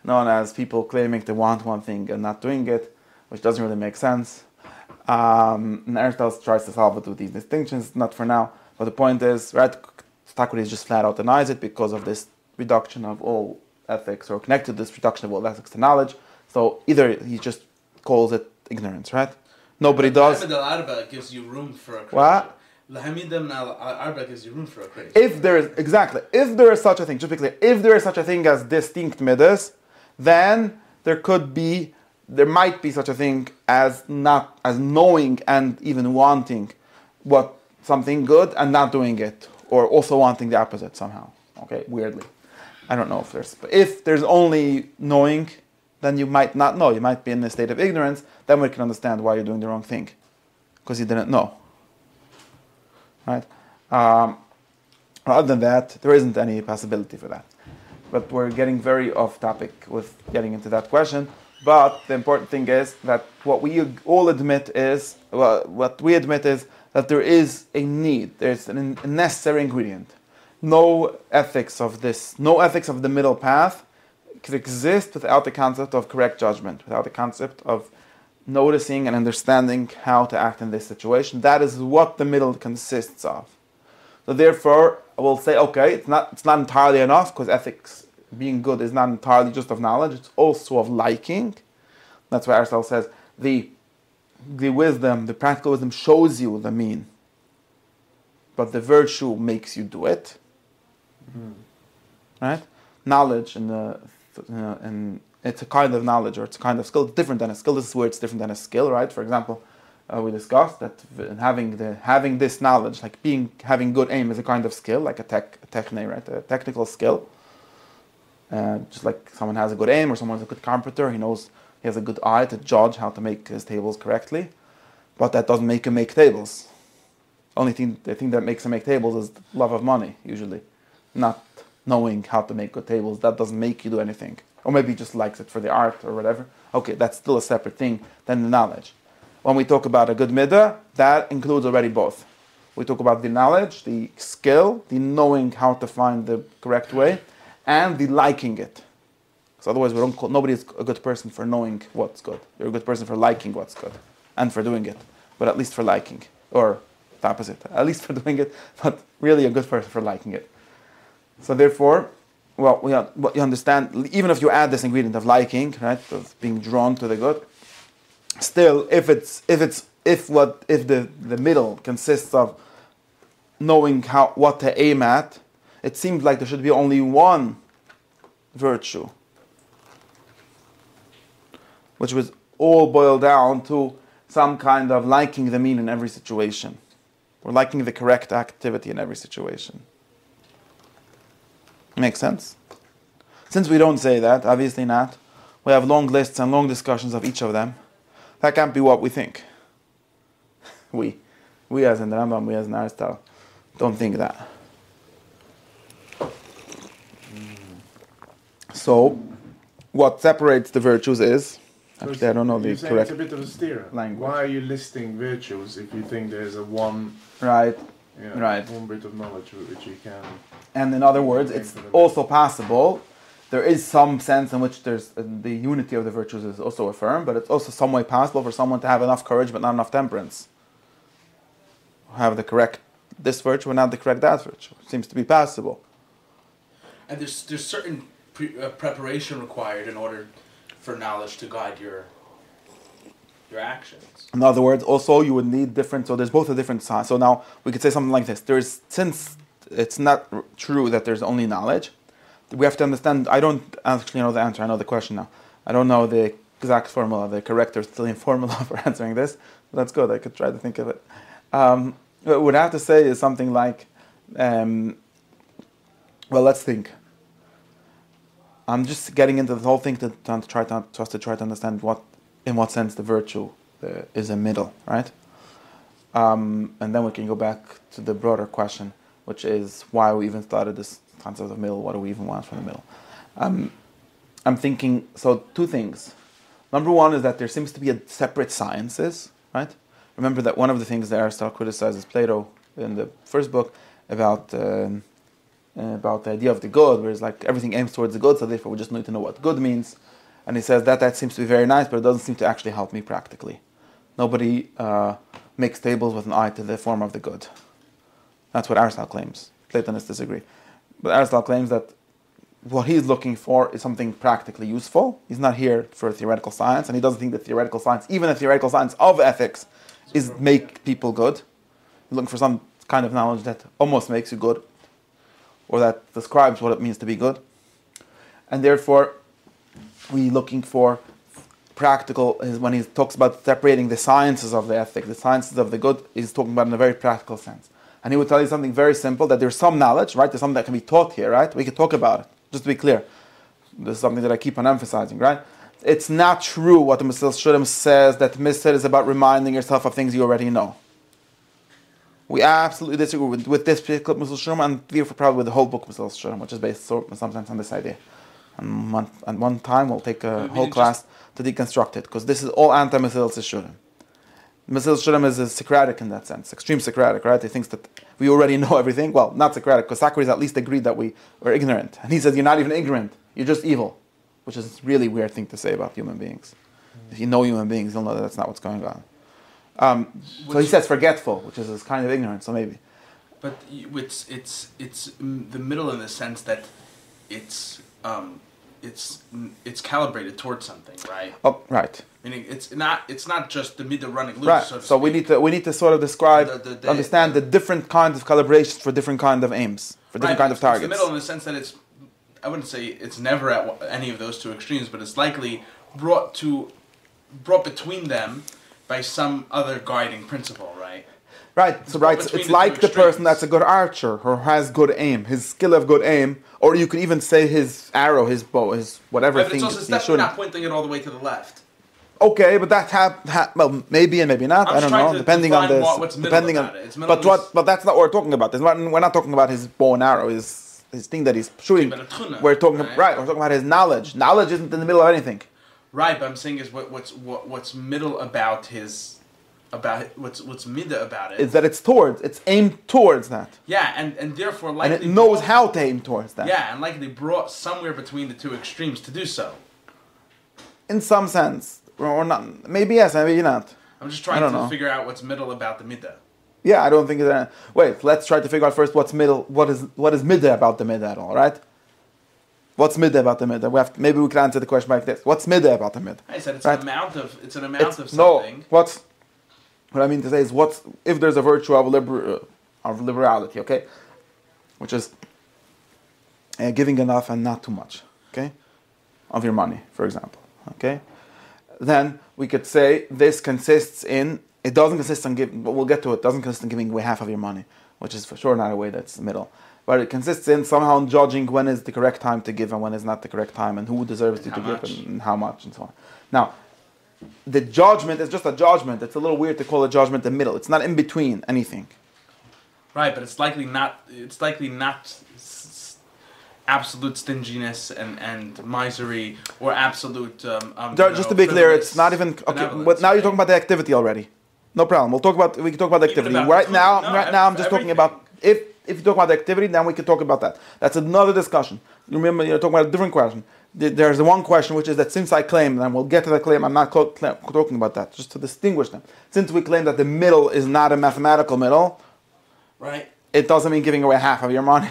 known as people claiming to want one thing and not doing it, which doesn't really make sense. And Aristotle tries to solve it with these distinctions, not for now. But the point is, right, Socrates just flat out denies it because of this reduction of all ethics, or connected to this reduction of all ethics to knowledge. So either he just calls it ignorance, right? Nobody does. Al-Arba gives you room for a What? Al-Arba gives you room for a crazy. If there is such a thing, just be clear, if there is such a thing as distinct midas, then there might be such a thing as knowing and even wanting something good and not doing it, or also wanting the opposite somehow. Okay, weirdly. I don't know if there's only knowing, then you might not know. You might be in a state of ignorance. Then we can understand why you're doing the wrong thing, because you didn't know. Right? Other than that, there isn't any possibility for that. But we're getting very off topic with getting into that question. But the important thing is that what we all admit is, that there is a need. There's a necessary ingredient. No ethics of the middle path could exist without the concept of correct judgment, without the concept of noticing and understanding how to act in this situation. That is what the middle consists of. So therefore, I will say, okay, it's not entirely enough, because ethics being good is not entirely just of knowledge, it's also of liking. That's why Aristotle says the wisdom, the practical wisdom shows you the mean, but the virtue makes you do it. Right? Knowledge and it's a kind of knowledge or it's a kind of skill. It's different than a skill. This is where it's different than a skill, right? For example, we discussed that having this knowledge, like having good aim, is a kind of skill, like a techne, right? A technical skill. Just like someone has a good aim or someone's a good carpenter, he has a good eye to judge how to make his tables correctly, but that doesn't make him make tables. The thing that makes him make tables is the love of money, usually, not knowing how to make good tables. That doesn't make you do anything, or maybe he just likes it for the art or whatever. Okay, that's still a separate thing than the knowledge. When we talk about a good midah, that includes already both. We talk about the knowledge, the skill, the knowing how to find the correct way, and the liking it. So otherwise, nobody is a good person for knowing what's good. You're a good person for liking what's good and for doing it, but at least for liking, or the opposite. At least for doing it, but really a good person for liking it. So therefore, what you understand, even if you add this ingredient of liking, right, of being drawn to the good, still, if the middle consists of knowing what to aim at, it seems like there should be only one virtue, which was all boiled down to some kind of liking the mean in every situation, or liking the correct activity in every situation. Makes sense? Since we don't say that, obviously not, we have long lists and long discussions of each of them. That can't be what we think. We as in the Rambam, we as in Aristotle, don't think that. So, what separates the virtues is, actually I don't know the correct it's a bit of a steer. language. Why are you listing virtues if you think there's a one right bit of knowledge which you can... And in other words, it's also possible, there is some sense in which there's the unity of the virtues is also affirmed, but it's also some way possible for someone to have enough courage but not enough temperance. Have the correct this virtue and not the correct that virtue. Seems to be possible. And there's certain preparation required in order for knowledge to guide your actions. In other words, also you would need different, so there's both a different side. So now we could say something like this. Since it's not true that there's only knowledge, we have to understand, I don't actually know the answer, I know the question now. I don't know the exact formula, the correct Aristotelian formula for answering this. That's good, I could try to think of it. What I would have to say is something like, well, let's think. I'm just getting into the whole thing to try to understand in what sense the virtue is a middle, right? And then we can go back to the broader question, which is why we even started this concept of middle. What do we even want from the middle? I'm thinking, so two things. Number one is that there seems to be a separate sciences, right? Remember that one of the things that Aristotle criticizes Plato in the first book about the idea of the good, where it's like everything aims towards the good, so therefore we just need to know what good means. And he says that seems to be very nice, but it doesn't seem to actually help me practically. Nobody makes tables with an eye to the form of the good. That's what Aristotle claims. Platonists disagree. But Aristotle claims that what he's looking for is something practically useful. He's not here for theoretical science, and he doesn't think that theoretical science, even the theoretical science of ethics, is make people good. He's looking for some kind of knowledge that almost makes you good, or that describes what it means to be good. And therefore, we're looking for practical, when he talks about separating the sciences of the ethic, the sciences of the good, he's talking about in a very practical sense. And he would tell you something very simple, that there's some knowledge, right? There's something that can be taught here, right? We could talk about it, just to be clear. This is something that I keep on emphasizing, right? It's not true what the Mesilas Yesharim says, that Misr is about reminding yourself of things you already know. We absolutely disagree with this particular Mesilas Yesharim, and therefore probably with the whole book Mesilas Yesharim, which is based sometimes on this idea. And one time we'll take a whole class to deconstruct it, because this is all anti-Mesilas Yesharim. Mesilas Yesharim is Socratic in that sense, extreme Socratic, right? He thinks that we already know everything. Well, not Socratic, because Socrates at least agreed that we were ignorant. And he says, you're not even ignorant, you're just evil, which is a really weird thing to say about human beings. If you know human beings, you'll know that that's not what's going on. So he says forgetful, which is kind of ignorant, so maybe. But it's the middle in the sense that it's it's calibrated towards something, right? Oh, right. Meaning it's not just the midah running loose. Right. So, So we need to sort of describe, understand the different kinds of calibrations for different kind of aims, for different kind of targets. It's the middle in the sense that I wouldn't say it's never at any of those two extremes, but it's likely brought between them by some other guiding principle, right? Right. So it's like the person that's a good archer or has good aim, his skill of good aim, or you could even say his arrow, his bow, his whatever thing. But it's definitely not pointing it all the way to the left. Okay, but that well, maybe and maybe not. I don't know, depending on this. Depending on it. But that's not what we're talking about. We're not talking about his bow and arrow, his thing that he's shooting. We're talking We're talking about his knowledge. Knowledge isn't in the middle of anything. Right, but I'm saying is what's middle about what's middle about it is that it's aimed towards that. Yeah, and therefore likely and it knows how to aim towards that. Yeah, and likely brought somewhere between the two extremes to do so. In some sense, or not. Maybe yes, maybe not. I'm just trying to figure out what's middle about the midah. Yeah, I don't think that. Wait, let's try to figure out first what's middle. What is midah about the midah at all, right? What's midah about the midah? Maybe we can answer the question like this: what's midah about the midah? I said it's an amount of something. No, what I mean to say is, if there's a virtue of liberality, okay, which is giving enough and not too much, okay, of your money, for example, okay, then we could say this consists in. It doesn't consist on giving, but we'll get to it. It doesn't consist in giving away half of your money, which is for sure not a way that's the middle. But it consists in somehow judging when is the correct time to give and when is not the correct time, and who deserves to give and how much and so on. Now, the judgment is just a judgment. It's a little weird to call a judgment the middle. It's not in between anything. Right, but it's likely not. It's likely not absolute stinginess and misery or absolute. Just to be clear, it's not even okay. But now you're talking about the activity already. No problem. We can talk about the activity. Right now, I'm just talking about if you talk about the activity, then we can talk about that. That's another discussion. Remember, you're talking about a different question. There's the one question which is that since I claim, and we'll get to the claim, I'm not talking about that, just to distinguish them. Since we claim that the middle is not a mathematical middle, right? It doesn't mean giving away half of your money,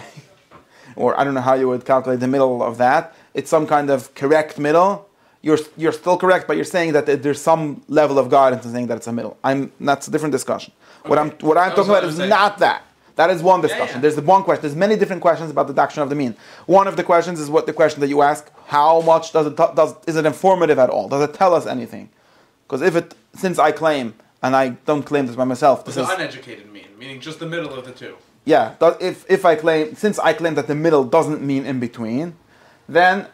or I don't know how you would calculate the middle of that. It's some kind of correct middle. You're still correct, but you're saying that there's some level of guidance in saying that it's a middle. That's a different discussion. Okay. What I'm talking about is not that. That is one discussion. Yeah. There's the one question. There's many different questions about the doctrine of the mean. One of the questions is the question that you ask: how much is it informative at all? Does it tell us anything? Because since I claim, and I don't claim this by myself, this is uneducated meaning just the middle of the two. Yeah. If I claim, since I claim that the middle doesn't mean in between, then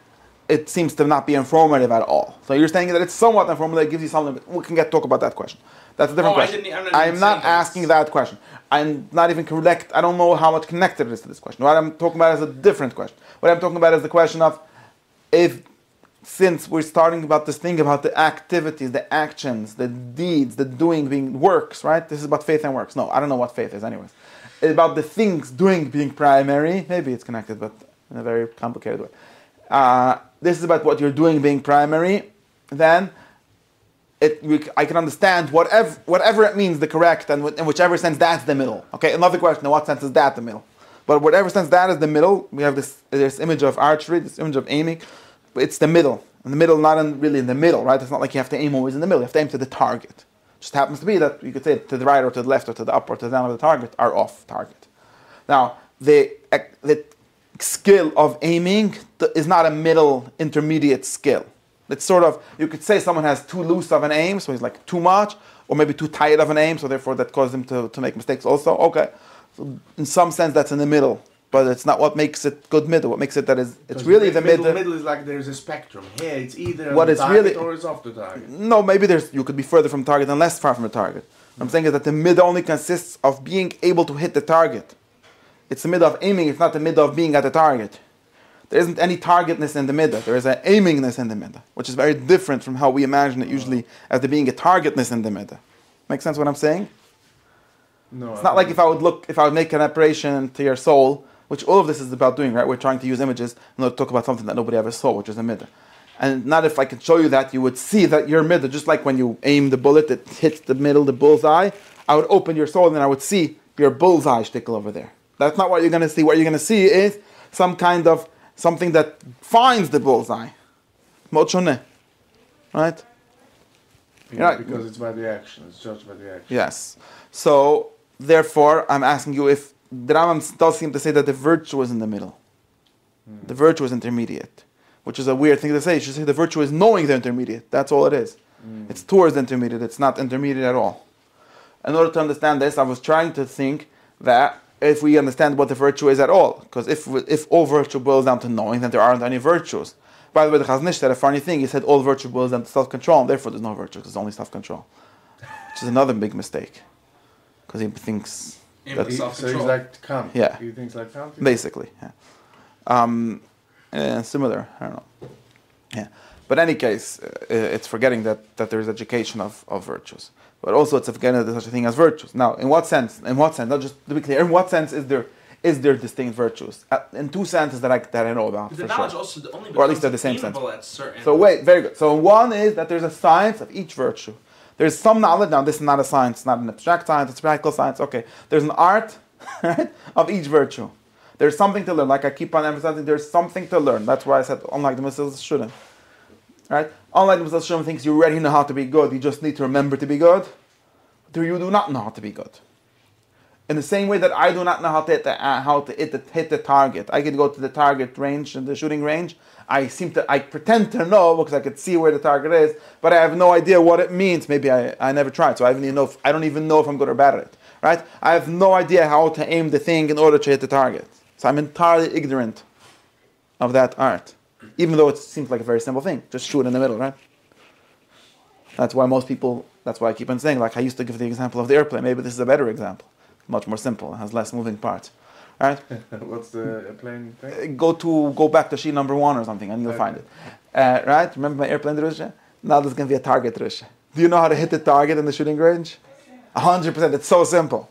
it seems to not be informative at all. So you're saying that it's somewhat informative, it gives you something. We can talk about that question. That's a different question. I'm not asking that question. I'm not even correct. I don't know how much connected it is to this question. What I'm talking about is a different question. What I'm talking about is the question of since we're starting about this thing about the activities, the actions, the deeds, the doing being works, right? This is about faith and works. No, I don't know what faith is anyways. It's about the things doing being primary. Maybe it's connected, but in a very complicated way. This is about what you're doing being primary. Then I can understand whatever it means the correct, and in whichever sense that's the middle. Okay, another question: in what sense is that the middle? But whatever sense that is the middle, we have this image of archery, this image of aiming. But it's the middle, and the middle not really in the middle, right? It's not like you have to aim always in the middle. You have to aim to the target. It just happens to be that you could say to the right or to the left or to the up or to the down of the target are off target. Now the skill of aiming is not a middle intermediate skill. It's sort of, you could say someone has too loose of an aim, so he's like too much, or maybe too tight of an aim, so therefore that causes him to make mistakes also. Okay, so in some sense that's in the middle, but it's not what makes it good middle. What makes it that is, it's really the middle. Middle is like there's a spectrum. Here it's either on the target or it's off the target. No, maybe you could be further from target and less far from the target. What I'm saying is that the middle only consists of being able to hit the target. It's the middle of aiming, it's not the middle of being at the target. There isn't any targetness in the middle. There is an aimingness in the middle, which is very different from how we imagine it usually as there being a targetness in the middle. Make sense what I'm saying? No. It's not like if I would make an operation to your soul, which all of this is about doing, right? We're trying to use images in order to talk about something that nobody ever saw, which is a middle. And not if I could show you that, you would see that your middle, just like when you aim the bullet, it hits the middle, the bullseye. I would open your soul and then I would see your bullseye shtickle over there. That's not what you're going to see. What you're going to see is some kind of something that finds the bullseye. Right? Yeah, because it's by the action. It's judged by the action. Yes. So, therefore, I'm asking you if the Rambam does seem to say that the virtue is in the middle. The virtue is intermediate, which is a weird thing to say. You should say the virtue is knowing the intermediate. That's all it is. It's towards the intermediate. It's not intermediate at all. In order to understand this, I was trying to think that if we understand what the virtue is at all, because if all virtue boils down to knowing, then there aren't any virtues. By the way, the Chazon Ish said a funny thing. He said all virtue boils down to self-control, and therefore there's no virtue, because it's only self-control. Which is another big mistake. Because he thinks... So he's like Kant. Yeah. He thinks like Kant? Basically, yeah. Similar, I don't know. Yeah. But in any case, it's forgetting that there's education of virtues. But also it's forgetting that there's such a thing as virtues. Now, in what sense, not just to be clear, in what sense is there distinct virtues? In two senses that I know about, the for knowledge sure. also only or at least they're the same sense. So wait, very good. So one is that there's a science of each virtue. There's some knowledge. Now, this is not a science, it's not an abstract science, it's practical science. Okay, there's an art right, of each virtue. There's something to learn. Like I keep on emphasizing, there's something to learn. That's why I said, unlike the Mesilas shouldn't. Right? Unlike the Mesilas shouldn't thinks you already know how to be good, you just need to remember to be good. You do not know how to be good. In the same way that I do not know how to hit the target. I could go to the target range, the shooting range. I pretend to know because I could see where the target is, but I have no idea what it means. Maybe I never tried, so I don't even know if I'm good or bad at it. Right? I have no idea how to aim the thing in order to hit the target. So I'm entirely ignorant of that art. Even though it seems like a very simple thing. Just shoot in the middle, right? That's why I keep on saying, like I used to give the example of the airplane. Maybe this is a better example. Much more simple. It has less moving parts. Right? What's the airplane thing? Go back to sheet number 1 or something and you'll find it. Right? Remember my airplane drusha? Now there's going to be a target drusha. Do you know how to hit the target in the shooting range? 100%. It's so simple.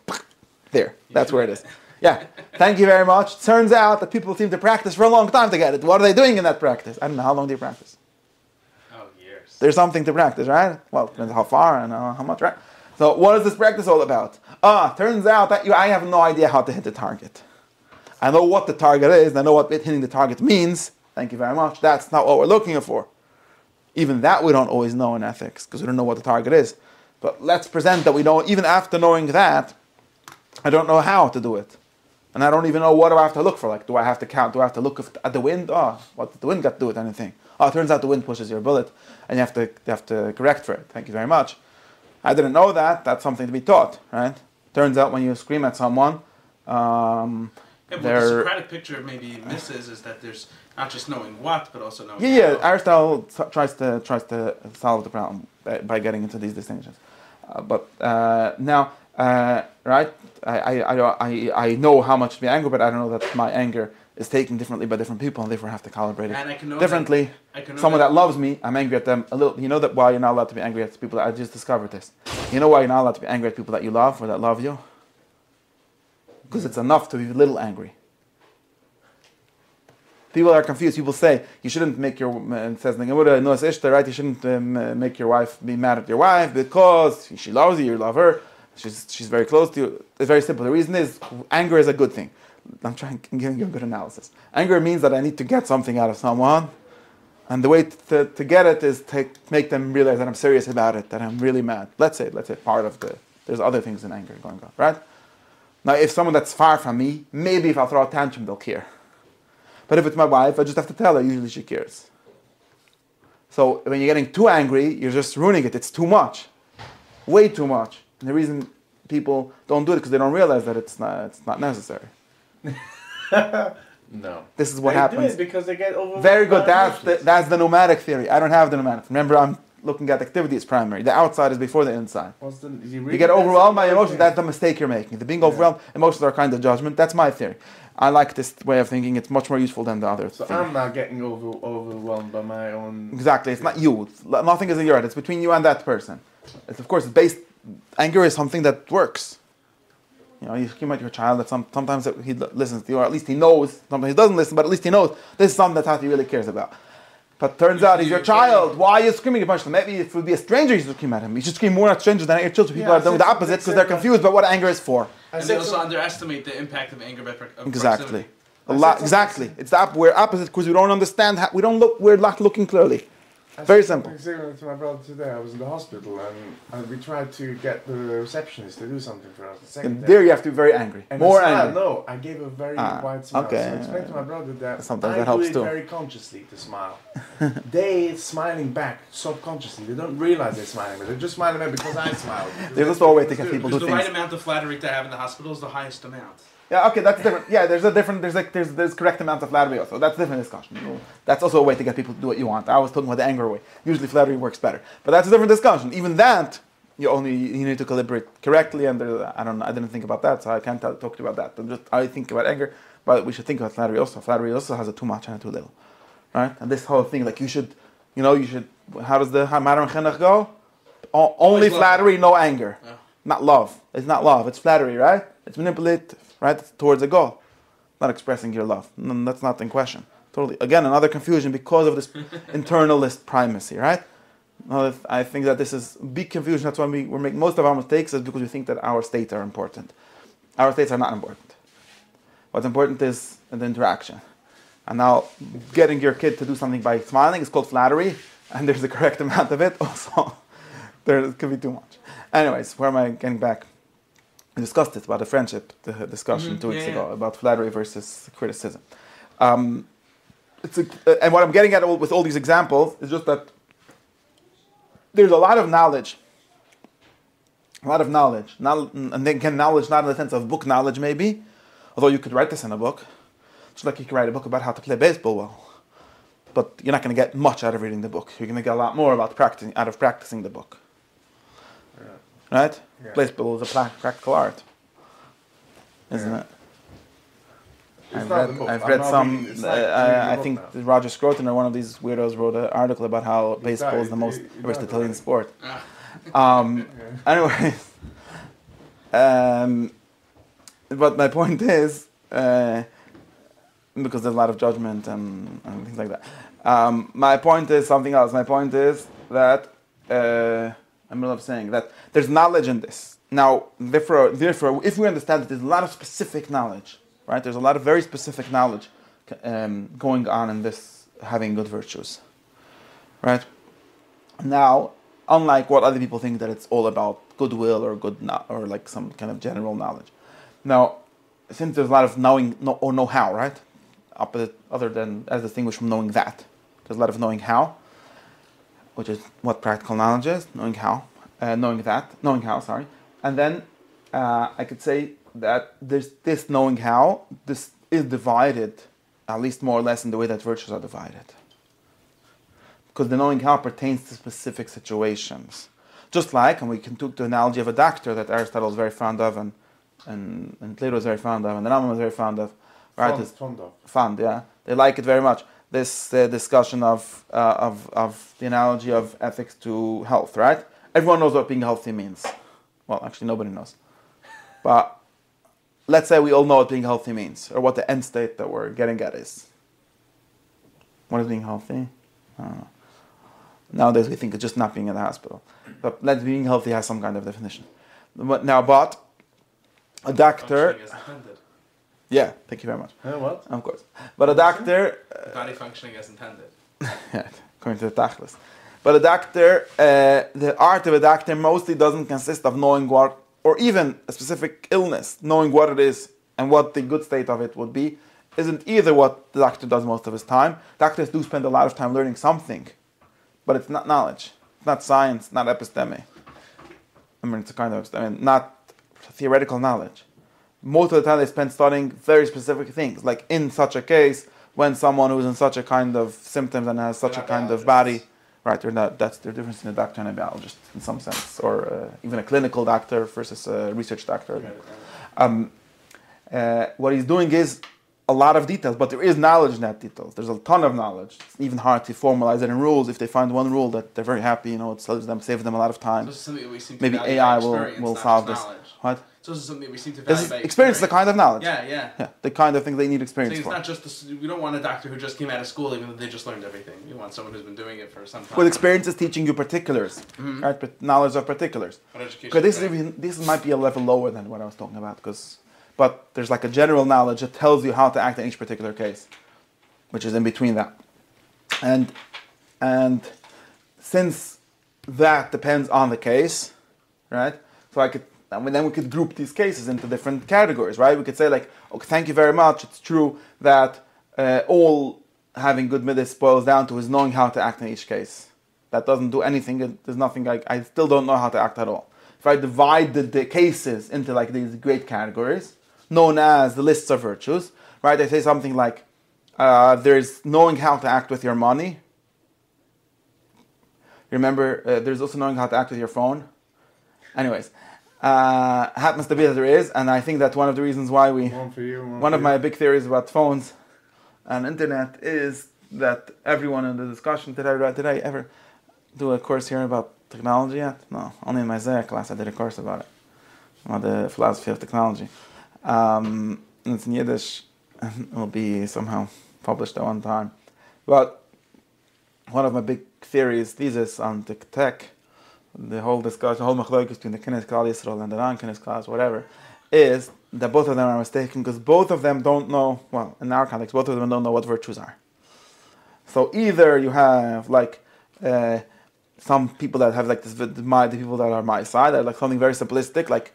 There. That's where it is. Yeah. Thank you very much. Turns out that people seem to practice for a long time to get it. What are they doing in that practice? I don't know. How long do you practice? Oh, years. There's something to practice, right? Well, depends how far and how much, right? So what is this practice all about? Turns out that I have no idea how to hit the target. I know what the target is, and I know what hitting the target means. Thank you very much. That's not what we're looking for. Even that we don't always know in ethics, because we don't know what the target is. But let's present that we don't, even after knowing that, I don't know how to do it. And I don't even know what do I have to look for. Like, do I have to count? Do I have to look at the wind? What did the wind got to do with anything? It turns out the wind pushes your bullet, and you have to correct for it. Thank you very much. I didn't know that. That's something to be taught, right? Turns out when you scream at someone, what the Socratic picture maybe misses is that there's not just knowing what, but also knowing how. Aristotle tries to solve the problem by getting into these distinctions. Right? I know how much to be angry, but I don't know that my anger is taken differently by different people, and therefore I have to calibrate it differently. Someone that loves me, I'm angry at them a little. You know that why you're not allowed to be angry at people that I just discovered this. You know why you're not allowed to be angry at people that you love or that love you? Because it's enough to be a little angry. People are confused. People say you shouldn't make your right. You shouldn't make your wife be mad at your wife because she loves you. You love her. She's very close to you. It's very simple. The reason is anger is a good thing. I'm giving you a good analysis. Anger means that I need to get something out of someone, and the way to get it is to make them realize that I'm serious about it, that I'm really mad. Let's say there's other things in anger going on, right? Now, if someone that's far from me, maybe if I'll throw a tantrum, they'll care. But if it's my wife, I just have to tell her. Usually she cares. So when you're getting too angry, you're just ruining it. It's too much. Way too much. And the reason people don't do it because they don't realize that it's not necessary. No. This is what happens. Do it because they get overwhelmed. Very good. That's the nomadic theory. I don't have the nomadic. Remember, I'm looking at activity as primary. The outside is before the inside. You get overwhelmed by emotions. That's the mistake you're making. The being overwhelmed, emotions are kind of judgment. That's my theory. I like this way of thinking. It's much more useful than the other. So I'm not getting overwhelmed by my own... Exactly. It's not you. Nothing is in your head. It's between you and that person. It's, of course, based... Anger is something that works. You know, you scream at your child that sometimes he listens to you, or at least he knows. Sometimes he doesn't listen, but at least he knows this is something that he really cares about. But turns out he's your child. Why are you screaming a bunch of them? Maybe if it would be a stranger, you should scream at him. You should scream more at strangers than at your children. People are doing the opposite because they're confused about what anger is for. And they also underestimate the impact of anger by exactly. Exactly. It's we're opposite because we don't understand. We're not looking clearly. Very simple. I said to my brother today. I was in the hospital and we tried to get the receptionist to do something for us. There you have to be very angry. And More angry. angry. No, I gave a very wide smile. Okay. So I explained to my brother that sometimes I that helps do it too. very consciously to smile. They smiling back subconsciously. They don't realize they're smiling, but they're just smiling back because I smiled. There's just a way to get people to do the things. right amount of flattery to have in the hospital is the highest amount. Yeah, okay, that's different. Yeah, there's correct amounts of flattery also. That's a different discussion. That's also a way to get people to do what you want. I was talking about the anger way. Usually flattery works better, but that's a different discussion. Even that, you need to calibrate correctly. And I didn't think about that, so I can't talk to you about that. I think about anger, but we should think about flattery also. Flattery also has a too much and a too little, right? And this whole thing, like you should. How does the Maran Chinuch go? Only flattery, no anger. Yeah. Not love. It's not love. It's flattery, right? It's manipulative, right? It's towards a goal. Not expressing your love. No, that's not in question. Totally. Again, another confusion because of this internalist primacy, right? I think that this is a big confusion. That's why we're making most of our mistakes is because we think that our states are important. Our states are not important. What's important is the interaction. And now, getting your kid to do something by smiling is called flattery, and there's the correct amount of it also. There could be too much. Anyways, where am I getting back? We discussed this about the friendship, the discussion 2 weeks ago, about flattery versus criticism. And what I'm getting at with all these examples is just that there's a lot of knowledge. And again, knowledge not in the sense of book knowledge maybe, although you could write this in a book. Just like you could write a book about how to play baseball well. But you're not going to get much out of reading the book. You're going to get a lot more out of practicing the book. Right? Yeah. Baseball is a practical art, isn't it? I've read some. I think Roger Scruton or one of these weirdos wrote an article about how baseball is the most Aristotelian sport. Anyways, but my point is, because there's a lot of judgment and things like that. My point is something else. My point is that. I'm in love saying that there's knowledge in this. Now, therefore, if we understand that there's a lot of specific knowledge, right? There's a lot of very specific knowledge going on in this having good virtues, right? Now, unlike what other people think that it's all about goodwill or or like some kind of general knowledge. Now, since there's a lot of knowing or know-how, right? Other than as distinguished from knowing that, there's a lot of knowing how. Which is what practical knowledge is, knowing how, and then I could say that there's this knowing how, this is divided, at least more or less in the way that virtues are divided. Because the knowing how pertains to specific situations. Just like, and we can take the analogy of a doctor that Aristotle is very fond of, and Plato is very fond of, and the Rambam is very fond of. Right? Fond, yeah. They like it very much. This discussion of the analogy of ethics to health, right? Everyone knows what being healthy means. Well, actually, nobody knows. But let's say we all know what being healthy means, or what the end state that we're getting at is. What is being healthy? I don't know. Nowadays, we think it's just not being in the hospital. But being healthy has some kind of definition. But a doctor... Yeah, thank you very much. What? Of course. But a doctor... body functioning as intended. Yeah, according to the Tachlis. But a doctor, the art of a doctor mostly doesn't consist of knowing what, or even a specific illness, knowing what it is and what the good state of it would be, isn't either what the doctor does most of his time. Doctors do spend a lot of time learning something, but it's not knowledge. It's not science, not episteme. It's a kind of, not theoretical knowledge. Most of the time they spend studying very specific things. Like in such a case, when someone who's in such a kind of symptoms and has such a kind of body, right? That's the difference in a doctor and a biologist in some sense, or even a clinical doctor versus a research doctor. What he's doing is a lot of details, but there is knowledge in that details. There's a ton of knowledge. It's even hard to formalize it in rules. If they find one rule that they're very happy, it saves them a lot of time. So maybe AI will solve this. What? So this is something we seem to value by experience. Is the kind of knowledge. Yeah. The kind of thing they need experience so for. It's not just we don't want a doctor who just came out of school, even though they just learned everything. You want someone who's been doing it for some time. Well, experience is teaching you particulars, right? But knowledge of particulars. But education. This might be a level lower than what I was talking about, because but there's like a general knowledge that tells you how to act in each particular case, which is in between that. And since that depends on the case, right? So then we could group these cases into different categories, right? We could say like, okay, thank you very much. It's true that all having good midas boils down to is knowing how to act in each case. That doesn't do anything. There's nothing I still don't know how to act at all. If I divide the cases into like these great categories, known as the lists of virtues, right? I say something like, there's knowing how to act with your money. Remember, there's also knowing how to act with your phone. Anyways, happens to be that there is, and I think that one of the reasons why one of my big theories about phones and internet is that everyone in the discussion, did I ever do a course here about technology yet? No, only in my Zaya class I did a course about it, about the philosophy of technology. It's in Yiddish, and it will be somehow published at one time. But one of my big thesis on tech, the whole discussion, the whole machlokes between the Kines Klal Yisrael and the non-Kines Klal, whatever, is that both of them are mistaken because both of them don't know, well, in our context, both of them don't know what virtues are. So either you have like some people that have like this, the people that are my side, that are like something very simplistic, like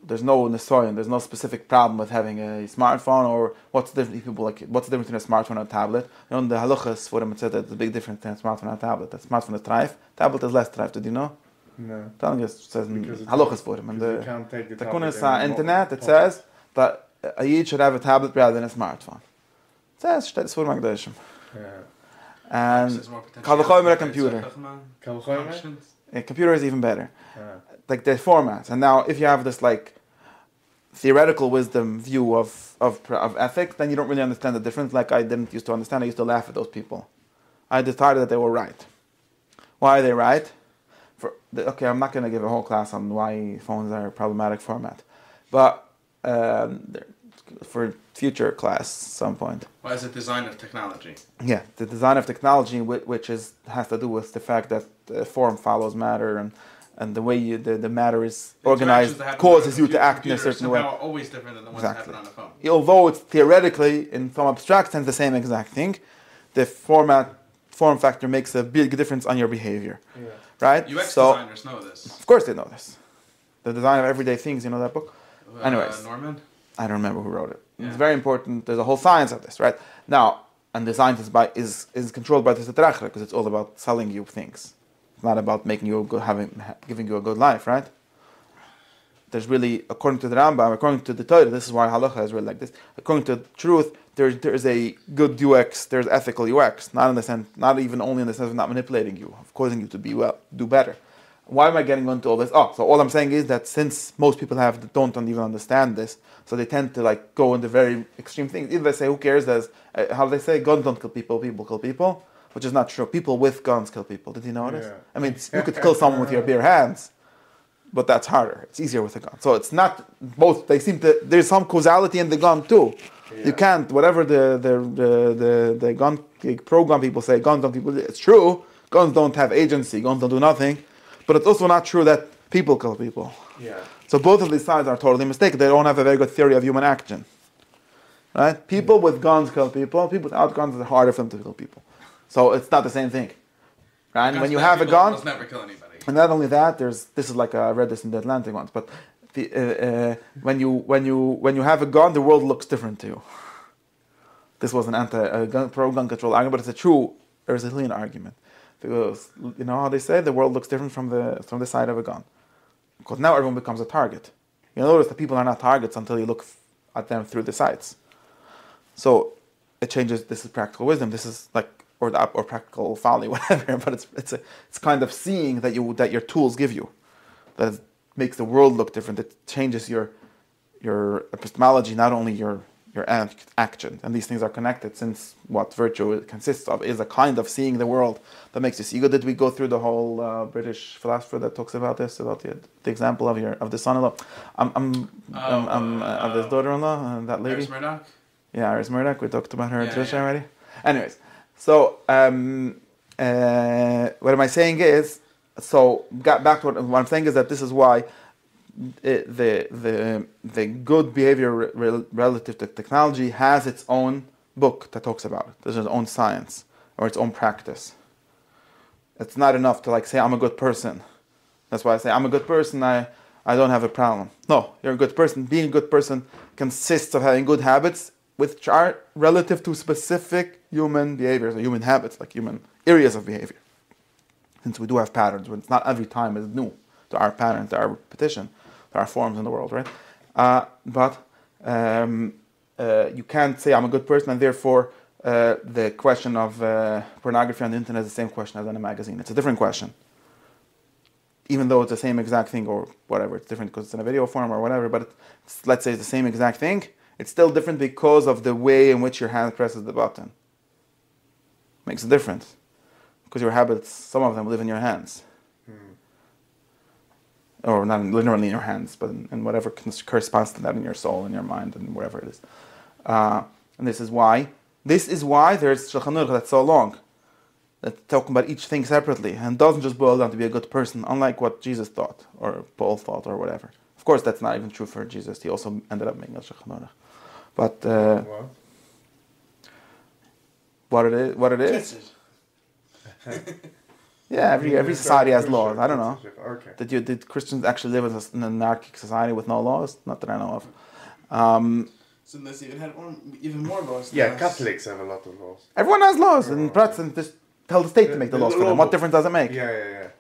there's no Nisoyan, there's no specific problem with having a smartphone, or what's the difference between a smartphone and a tablet? You know, in the halachas for them it said that there's a big difference between a smartphone and a tablet. A smartphone is treif, tablet is less treif. Did you know? No. Telling us says in halachas for them. And the Kunis internet it says that a yid should have a tablet rather than a smartphone. It says steht for Magdashim. And Kalvachomer a computer. A computer is even better. Like the formats. And now if you have this like theoretical wisdom view of ethics, then you don't really understand the difference. Like I didn't used to understand. I used to laugh at those people. I decided that they were right. Why are they right? Okay, I'm not going to give a whole class on why phones are a problematic format, but for future class at some point. Why is it design of technology? Yeah, the design of technology, which has to do with the fact that form follows matter, and the way the matter is organized causes you to act in a certain way. Always different than the ones that happen on the phone. Although it's theoretically, in some abstract sense, the same exact thing, the form factor makes a big difference on your behavior. Yeah. Right? UX designers know this. Of course they know this. The Design of Everyday Things, you know that book? Anyways. Norman? I don't remember who wrote it. Yeah. It's very important. There's a whole science of this, right? Now, and the science is controlled by the Setrachra, because it's all about selling you things. It's not about making you giving you a good life, right? There's really, according to the Rambam, according to the Torah, this is why halacha is really like this. According to the truth, there's a good UX, there's ethical UX, not even only in the sense of not manipulating you, of causing you to do better. Why am I getting into all this? So all I'm saying is that since most people don't even understand this, so they tend to like go into very extreme things. Either they say, who cares? There's how do they say, guns don't kill people, people kill people, which is not true. People with guns kill people. Did you notice? Yeah. I mean, you could kill someone with your bare hands, but that's harder. It's easier with a gun. So it's not both. They seem to. There's some causality in the gun too. Yeah. You can't. Whatever the gun pro-gun people say, guns don't people. It's true. Guns don't have agency. Guns don't do nothing. But it's also not true that people kill people. Yeah. So both of these sides are totally mistaken. They don't have a very good theory of human action. Right? People with guns kill people. People without guns, it's harder for them to kill people. So it's not the same thing. Right? And when you have a gun, must never kill anybody. And not only that, this is like I read this in the Atlantic once. But when you have a gun, the world looks different to you. This was an pro-gun control argument, but it's a true Aristotelian argument. Because you know how they say the world looks different from the side of a gun. Because now everyone becomes a target. You notice that people are not targets until you look at them through the sights. So it changes. This is practical wisdom. This is like or practical folly, whatever. But it's kind of seeing that your tools give you, that makes the world look different. It changes your epistemology, not only your action. And these things are connected, since what virtue consists of is a kind of seeing the world that makes you see good. Did we go through the whole British philosopher that talks about this, about the example of the son-in-law, of this daughter-in-law, that lady? Iris Murdoch? Yeah, Iris Murdoch. We talked about her already. Anyways, so what am I saying is, so got back to what I'm saying is that this is why the good behavior relative to technology has its own book that talks about it. There's its own science or its own practice. It's not enough to like say I'm a good person. That's why I say I'm a good person. I don't have a problem. No, you're a good person. Being a good person consists of having good habits which are relative to specific human behaviors or human habits, like human areas of behavior. Since we do have patterns, but it's not every time is new to our patterns, to our repetition, to our forms in the world, right? But you can't say I'm a good person, and therefore the question of pornography on the internet is the same question as in a magazine. It's a different question. Even though it's the same exact thing or whatever, it's different because it's in a video form or whatever, but let's say it's the same exact thing, it's still different because of the way in which your hand presses the button. Makes a difference. Because your habits, some of them live in your hands. Or not literally in your hands, but in whatever corresponds to that in your soul, in your mind, and wherever it is. And this is why there's Shulchan Aruch that's so long. That's talking about each thing separately and doesn't just boil down to be a good person, unlike what Jesus thought or Paul thought or whatever. Of course, that's not even true for Jesus. He also ended up making a Shulchan Aruch. But what it is. Yeah, every society has laws. I don't know. Okay. Did Christians actually live in an anarchic society with no laws? Not that I know of. So unless even had even more laws. Yeah, Catholics have a lot of laws. Everyone has laws, and Protestants just tell the state to make the laws for them. What difference does it make? Yeah. Do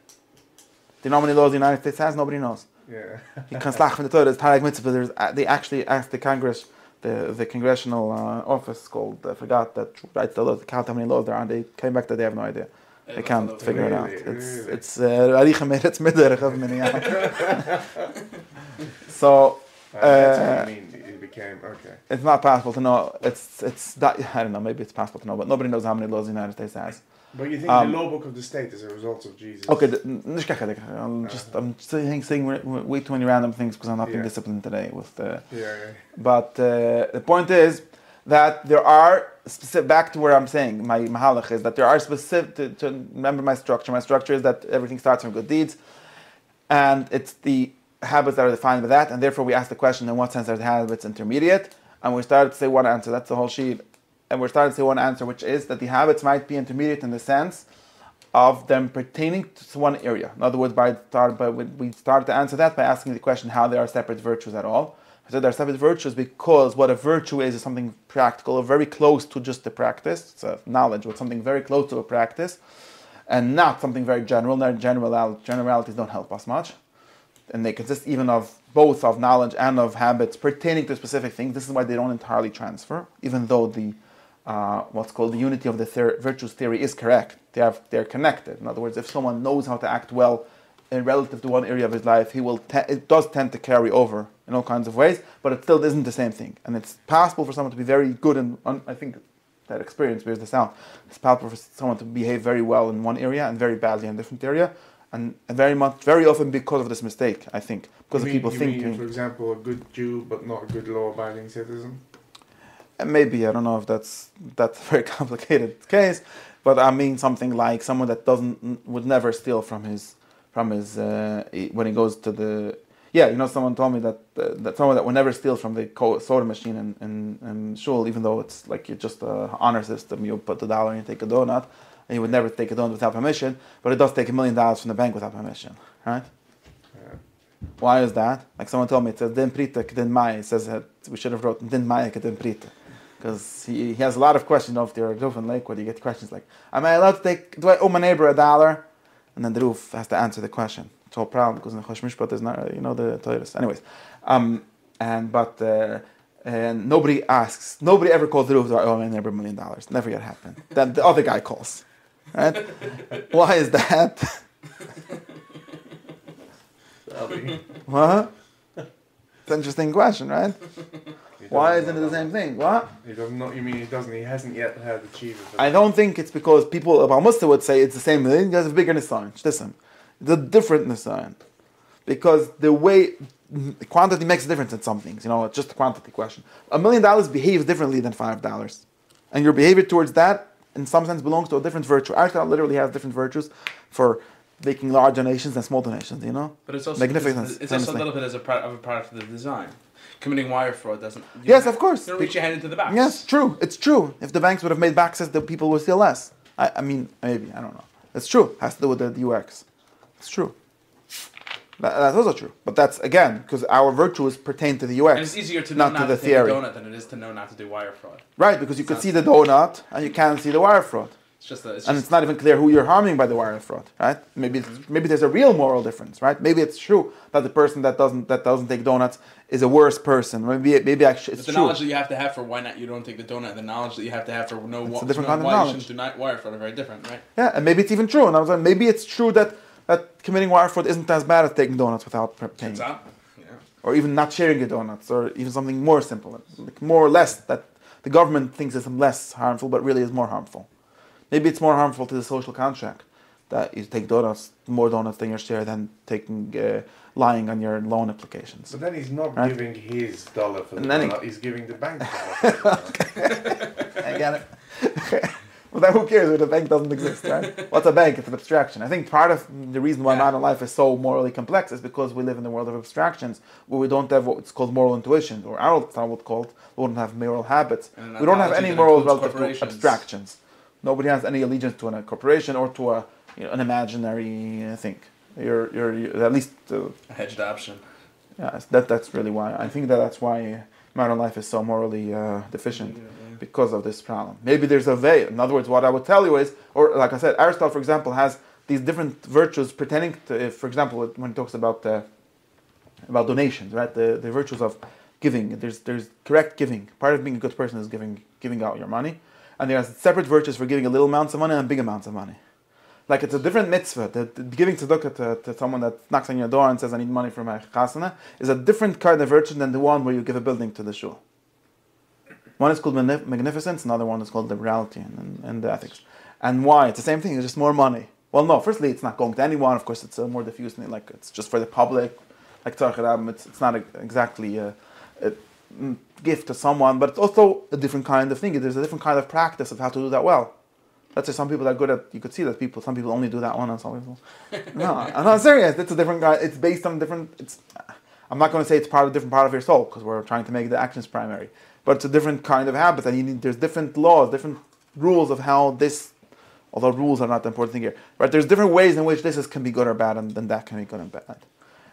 you know how many laws the United States has? Nobody knows. Yeah. You can slach from the Torah. Tarek Mitzvah. They actually asked the Congress, the congressional office called, I forgot, that writes the laws, count how many laws there are. They came back that they have no idea. They can't figure it out. It's so. That's what you mean. It became okay. It's not possible to know. It's that I don't know. Maybe it's possible to know, but nobody knows how many laws the United States has. But you think the law book of the state is a result of Jesus? Okay, I'm saying way too many random things because I'm not being disciplined today with. But the point is that there are specific. Back to where I'm saying my mahalach is that there are specific. To remember my structure. My structure is that everything starts from good deeds, and it's the habits that are defined by that, and therefore we ask the question: in what sense are the habits intermediate? And we started to say one answer. That's the whole sheet. And we're starting to say one answer, which is that the habits might be intermediate in the sense of them pertaining to one area. In other words, we started to answer that by asking the question how they are separate virtues at all. So they're separate virtues because what a virtue is something practical, or very close to just a practice. It's a knowledge, but something very close to a practice, and not something very general. Generalities don't help us much. And they consist even of both of knowledge and of habits pertaining to specific things. This is why they don't entirely transfer, even though the what's called the unity of the virtues theory is correct. They're connected. In other words, if someone knows how to act well in relative to one area of his life, it does tend to carry over in all kinds of ways, but it still isn't the same thing. And it's possible for someone to be very good, and I think that experience bears this out. It's possible for someone to behave very well in one area and very badly in a different area, and very often because of this mistake, I think, because of people thinking. For example, a good Jew but not a good law-abiding citizen. And maybe I don't know if that's a very complicated case, but I mean something like someone that would never steal from his when he goes to the someone told me that someone that would never steal from the soda machine in shul, even though it's like it's just an honor system. You put the dollar and you take a donut, and you would never take a donut without permission, but it does take $1 million from the bank without permission, right? Why is that? Like someone told me, it says din prita din mai. It says that we should have wrote din mai din prita. Because he has a lot of questions. If you're a roof in Lakewood, you get questions like, do I owe my neighbor $1? And then the roof has to answer the question. It's all problem because in the Chosh Mishpat is not, the Torahs. Anyways, and nobody ever calls the roof, do I owe my neighbor $1 million? Never yet happened. Then the other guy calls. Right? Why is that? What? It's an interesting question, right? Why isn't it the same thing? What? He doesn't know. You mean he hasn't yet had achieved it? I don't think it's because people of Al-Musta would say it's the same thing. There's a bigger Nisayan. Listen, it's a different Nisayan. Because the way quantity makes a difference in some things. It's just a quantity question. $1 million behaves differently than $5. And your behavior towards that, in some sense, belongs to a different virtue. Aristotle literally has different virtues for making large donations and small donations, you know? But it's also Magnificence. it's also a little bit of a product of the design. Committing wire fraud doesn't. Yes, of course. You don't reach your hand into the box. Yes, true. It's true. If the banks would have made boxes, the people would steal less. I mean, maybe, I don't know. It's true. It has to do with the UX. It's true. That's also true. But that's, again, because our virtues pertain to the UX. And it's easier to know not to take a donut than it is to know not to do wire fraud. Right, because you can see the donut and you can't see the wire fraud. It's not even clear who you're harming by the wire fraud, right? Maybe there's a real moral difference, right? Maybe it's true that the person that doesn't take donuts is a worse person. Maybe actually it's the true. Knowledge that you have to have for why not you don't take the donut, and the knowledge that you have to have for why you shouldn't do wire fraud are very different, right? Yeah, and maybe it's even true. And I was like, maybe it's true that committing wire fraud isn't as bad as taking donuts without paying. Yeah. Or even not sharing your donuts, or even something more simple, like more or less that the government thinks is less harmful, but really is more harmful. Maybe it's more harmful to the social contract that you take more donuts than your share than taking lying on your loan applications. But then he's not giving his dollar for the donut, he's giving the bank dollar for the donut. I get it. Well, then who cares if the bank doesn't exist, right? What's a bank? It's an abstraction. I think part of the reason why modern life is so morally complex is because we live in the world of abstractions where we don't have what's called moral intuition, or Aristotle would call it, we don't have moral habits. We don't have any morals relative to abstractions. Nobody has any allegiance to a corporation or to an imaginary thing. You're at least a hedged option. Yeah, that's really why. I think that's why modern life is so morally deficient, because of this problem. Maybe there's a way. In other words, what I would tell you is, or like I said, Aristotle, for example, has these different virtues pretending to, for example, when he talks about donations, right? The virtues of giving. There's correct giving. Part of being a good person is giving out your money. And there's separate virtues for giving a little amounts of money and big amounts of money. Like it's a different mitzvah. The giving tzedakah to someone that knocks on your door and says, I need money for my chasana, is a different kind of virtue than the one where you give a building to the shul. One is called magnificence, another one is called liberality and the ethics. And why? It's the same thing, it's just more money. Well, no, firstly, it's not going to anyone. Of course, it's a more diffuse thing, like it's just for the public. Like Tzarech Rabim, it's not exactly a gift to someone, but it's also a different kind of thing. There's a different kind of practice of how to do that well. Let's say some people are good at, you could see that some people only do that one, and some people, no, I'm not serious. It's a different guy. It's based on I'm not going to say it's different part of your soul, because we're trying to make the actions primary, but it's a different kind of habit, and there's different laws, different rules of how this, although rules are not the important thing here, right? There's different ways in which can be good or bad, and then that can be good and bad.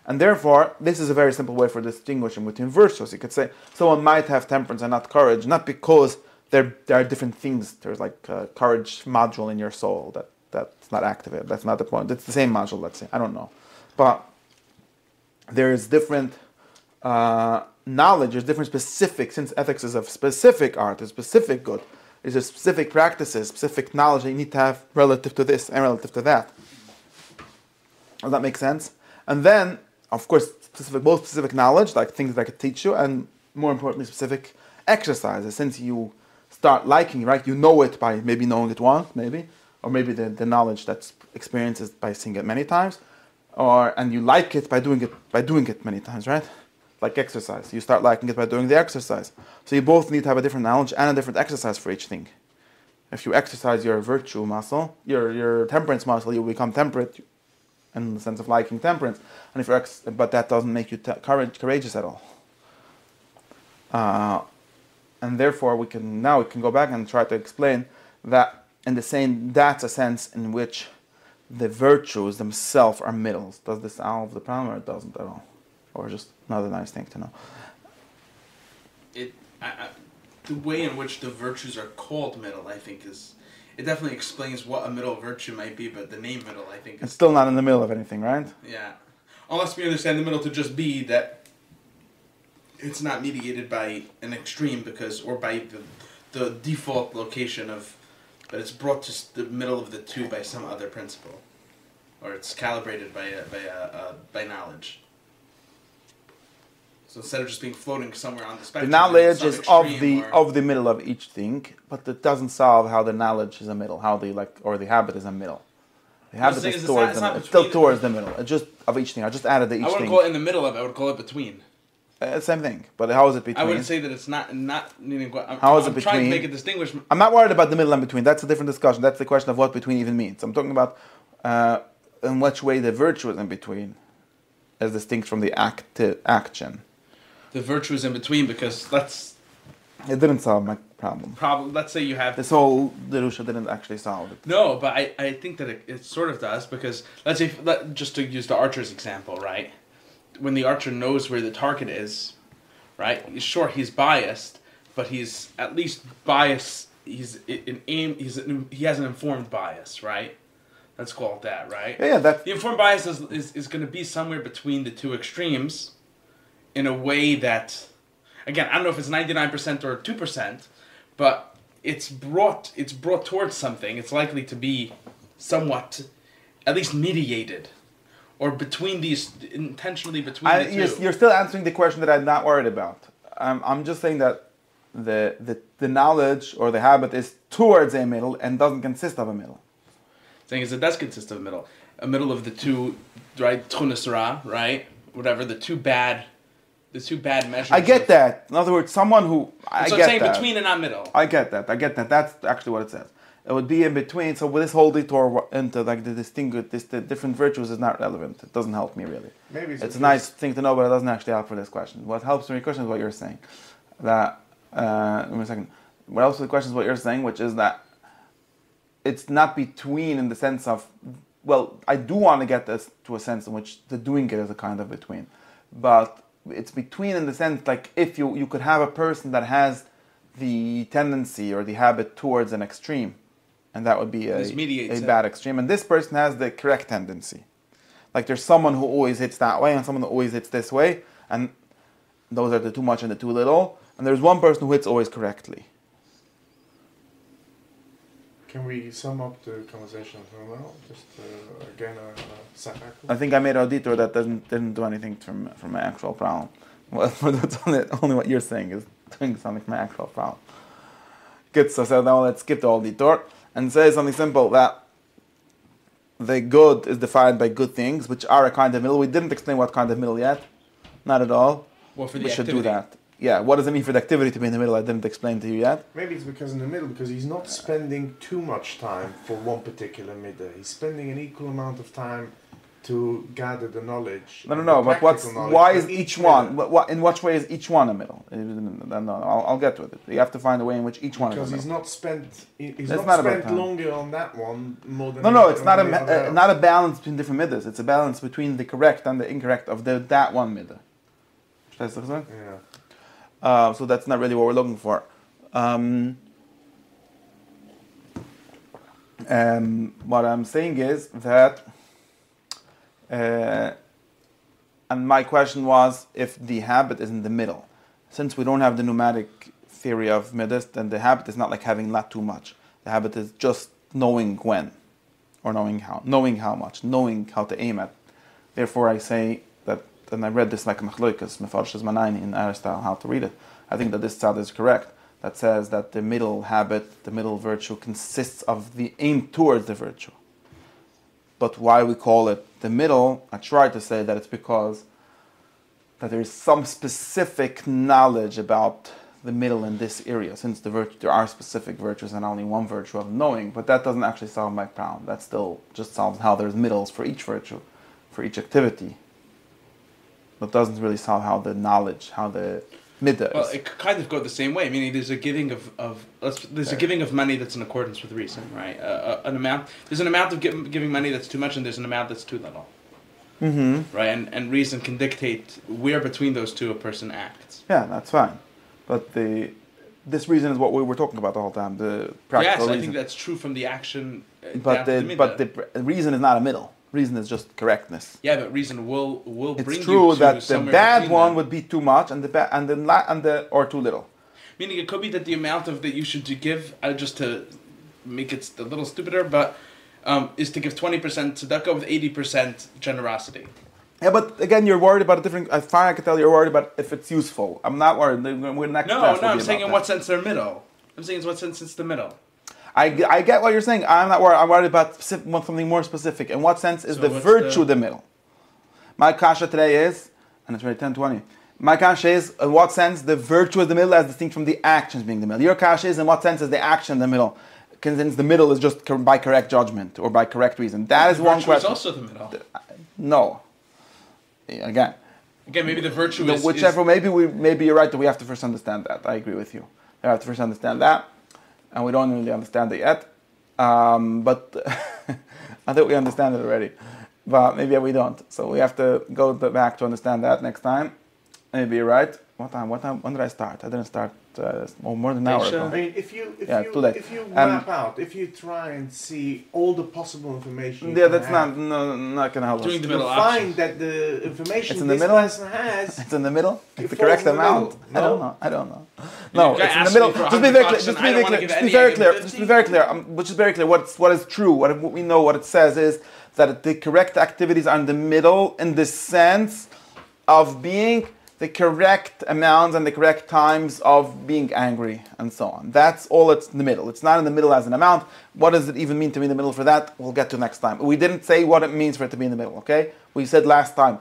And therefore, this is a very simple way for distinguishing between virtues. You could say someone might have temperance and not courage, not because there are different things. There's like a courage module in your soul that's not activated. That's not the point. It's the same module, let's say. I don't know. But there's different knowledge, there's different specific, since ethics is a specific art, a specific good, there's a specific practices, specific knowledge that you need to have relative to this and relative to that. Does that make sense? And then, of course, both specific knowledge, like things that I could teach you, and more importantly, specific exercises. Since you start liking, right, you know it by maybe knowing it once, maybe, or maybe the knowledge that's experienced by seeing it many times, and you like it by doing it many times, right? Like exercise, you start liking it by doing the exercise. So you both need to have a different knowledge and a different exercise for each thing. If you exercise your virtue muscle, your temperance muscle, you become temperate, in the sense of liking temperance, and but that doesn't make you courageous at all. And therefore, we can go back and try to explain that that's a sense in which the virtues themselves are middles. Does this solve the problem, or it doesn't at all, or just another nice thing to know? The way in which the virtues are called middle, I think, it definitely explains what a middle virtue might be, but the name middle, I think, it's still not in the middle of anything, right? Yeah. Unless we understand the middle to just be that it's not mediated by an extreme or by the default location but it's brought to the middle of the two by some other principle. Or it's calibrated by knowledge. So instead of just being floating somewhere on the spectrum, the knowledge is of the middle of each thing, but it doesn't solve how the knowledge is a middle, or the habit is a middle. The habit is towards the middle. It's still towards the middle. It's just of each thing. I just added the each thing. I wouldn't call it in the middle of it. I would call it between. Same thing, but how is it between? I wouldn't say that it's not meaning. How is it between? I'm trying to make a distinguishment. I'm not worried about the middle and between. That's a different discussion. That's the question of what between even means. I'm talking about in which way the virtue is in between, as distinct from the action. The virtue is in between because it didn't solve my problem. Let's say you have... This whole Derusha didn't actually solve it. No, but I think that it sort of does, because let's say, just to use the archer's example, right? When the archer knows where the target is, right? Sure, he's biased, but he's at least biased. He has an informed bias, right? Let's call it that, right? Yeah, the informed bias is going to be somewhere between the two extremes, in a way that, again, I don't know if it's 99% or 2%, but it's brought towards something. It's likely to be somewhat, at least mediated, or between these, intentionally between the two. You're still answering the question that I'm not worried about. I'm just saying that the knowledge or the habit is towards a middle and doesn't consist of a middle. Saying is it does consist of a middle of the two, right? Tchunas ra, right? Whatever, the two bad measures. I get that. In other words, someone who I'm saying between and not middle. I get that. That's actually what it says. It would be in between. So with this whole detour into like the different virtues is not relevant. It doesn't help me really. Maybe it's a nice thing to know, but it doesn't actually help for this question. What helps me question is what you're saying. That give me a second. What helps with the question is what you're saying, which is that it's not between in the sense of, well, I do want to get this to a sense in which the doing it is a kind of between, but it's between in the sense like if you could have a person that has the tendency or the habit towards an extreme, and that would be a bad extreme, and this person has the correct tendency. Like there's someone who always hits that way and someone who always hits this way, and those are the too much and the too little, and there's one person who hits always correctly. Can we sum up the conversation for now? Just again a setback. I think I made a detour that didn't do anything from my actual problem. Well, that's only what you're saying is doing something from my actual problem. Good. So now let's skip the whole detour and say something simple, that the good is defined by good things, which are a kind of middle. We didn't explain what kind of middle yet, not at all. Well, for the we activity. Should do that. Yeah, what does it mean for the activity to be in the middle? I didn't explain to you yet. Maybe it's because in the middle, because he's not spending too much time for one particular midday. He's spending an equal amount of time to gather the knowledge. No. But why is each one? In what way is each one a middle? No, I'll get to it. You have to find a way in which each one is a middle. Because he's not spent longer on that one more than. No. It's not a balance between different middays. It's a balance between the correct and the incorrect of that one midday. Yeah. So that's not really what we're looking for. What I'm saying is that, and my question was if the habit is in the middle. Since we don't have the pneumatic theory of midas, then the habit is not like having not too much. The habit is just knowing when, or knowing how much, knowing how to aim at. Therefore, I say that, and I read this like a machloikas, mefarshas manayni in Aristotle, how to read it. I think that this side is correct. That says that the middle habit, the middle virtue, consists of the aim towards the virtue. But why we call it the middle, I try to say that it's because that there is some specific knowledge about the middle in this area. Since there are specific virtues and only one virtue of knowing, but that doesn't actually solve my problem. That still just solves how there's middles for each virtue, for each activity. But doesn't really solve how the knowledge, how the middah is. Well, it kind of go the same way. Meaning, there's a giving a giving of money that's in accordance with reason, right? There's an amount of giving money that's too much, and there's an amount that's too little. Mm-hmm. Right, and reason can dictate where between those two a person acts. Yeah, that's fine. But this reason is what we were talking about the whole time. The practical reason. I think that's true from the action. But the reason is not a middle. Reason is just correctness. Yeah, but reason will bring you to. It's true that the bad one would be too much, and or too little. Meaning, it could be that the amount of that you should give, just to make it a little stupider, but is to give 20% tzedakah with 80% generosity. Yeah, but again, you're worried about a different. As far as I can tell, you're worried about if it's useful. I'm not worried. We're next. No, I'm saying in what sense they're middle. I'm saying in what sense it's the middle. I get what you're saying. I'm not worried. I'm worried about something more specific. In what sense is the virtue the middle? My kasha today is, and it's already 10:20. My kasha is, in what sense the virtue is the middle as distinct from the actions being the middle. Your kasha is, in what sense is the action in the middle? convince the middle is just by correct judgment or by correct reason. That is one question. Virtue is also the middle. No. Again, maybe the virtue is... Whichever, maybe you're right that we have to first understand that. I agree with you. We have to first understand that, and we don't really understand it yet. But I think we understand it already. But maybe we don't. So we have to go back to understand that next time. Maybe you're right. What time? When did I start? I didn't start more than an hour ago. I mean, if you map out, if you try and see all the possible information, that's not going to help us. You'll find that the information in the middle. Person has, it's in the middle. It's the correct amount. No? I don't know. No, it's in the middle. Just be very clear. Just be very clear. Which is very clear. What is true? What we know. What it says is that the correct activities are in the middle, in the sense of being the correct amounts and the correct times of being angry and so on. That's all it's in the middle. It's not in the middle as an amount. What does it even mean to be in the middle for that? We'll get to next time. We didn't say what it means for it to be in the middle, okay? We said last time,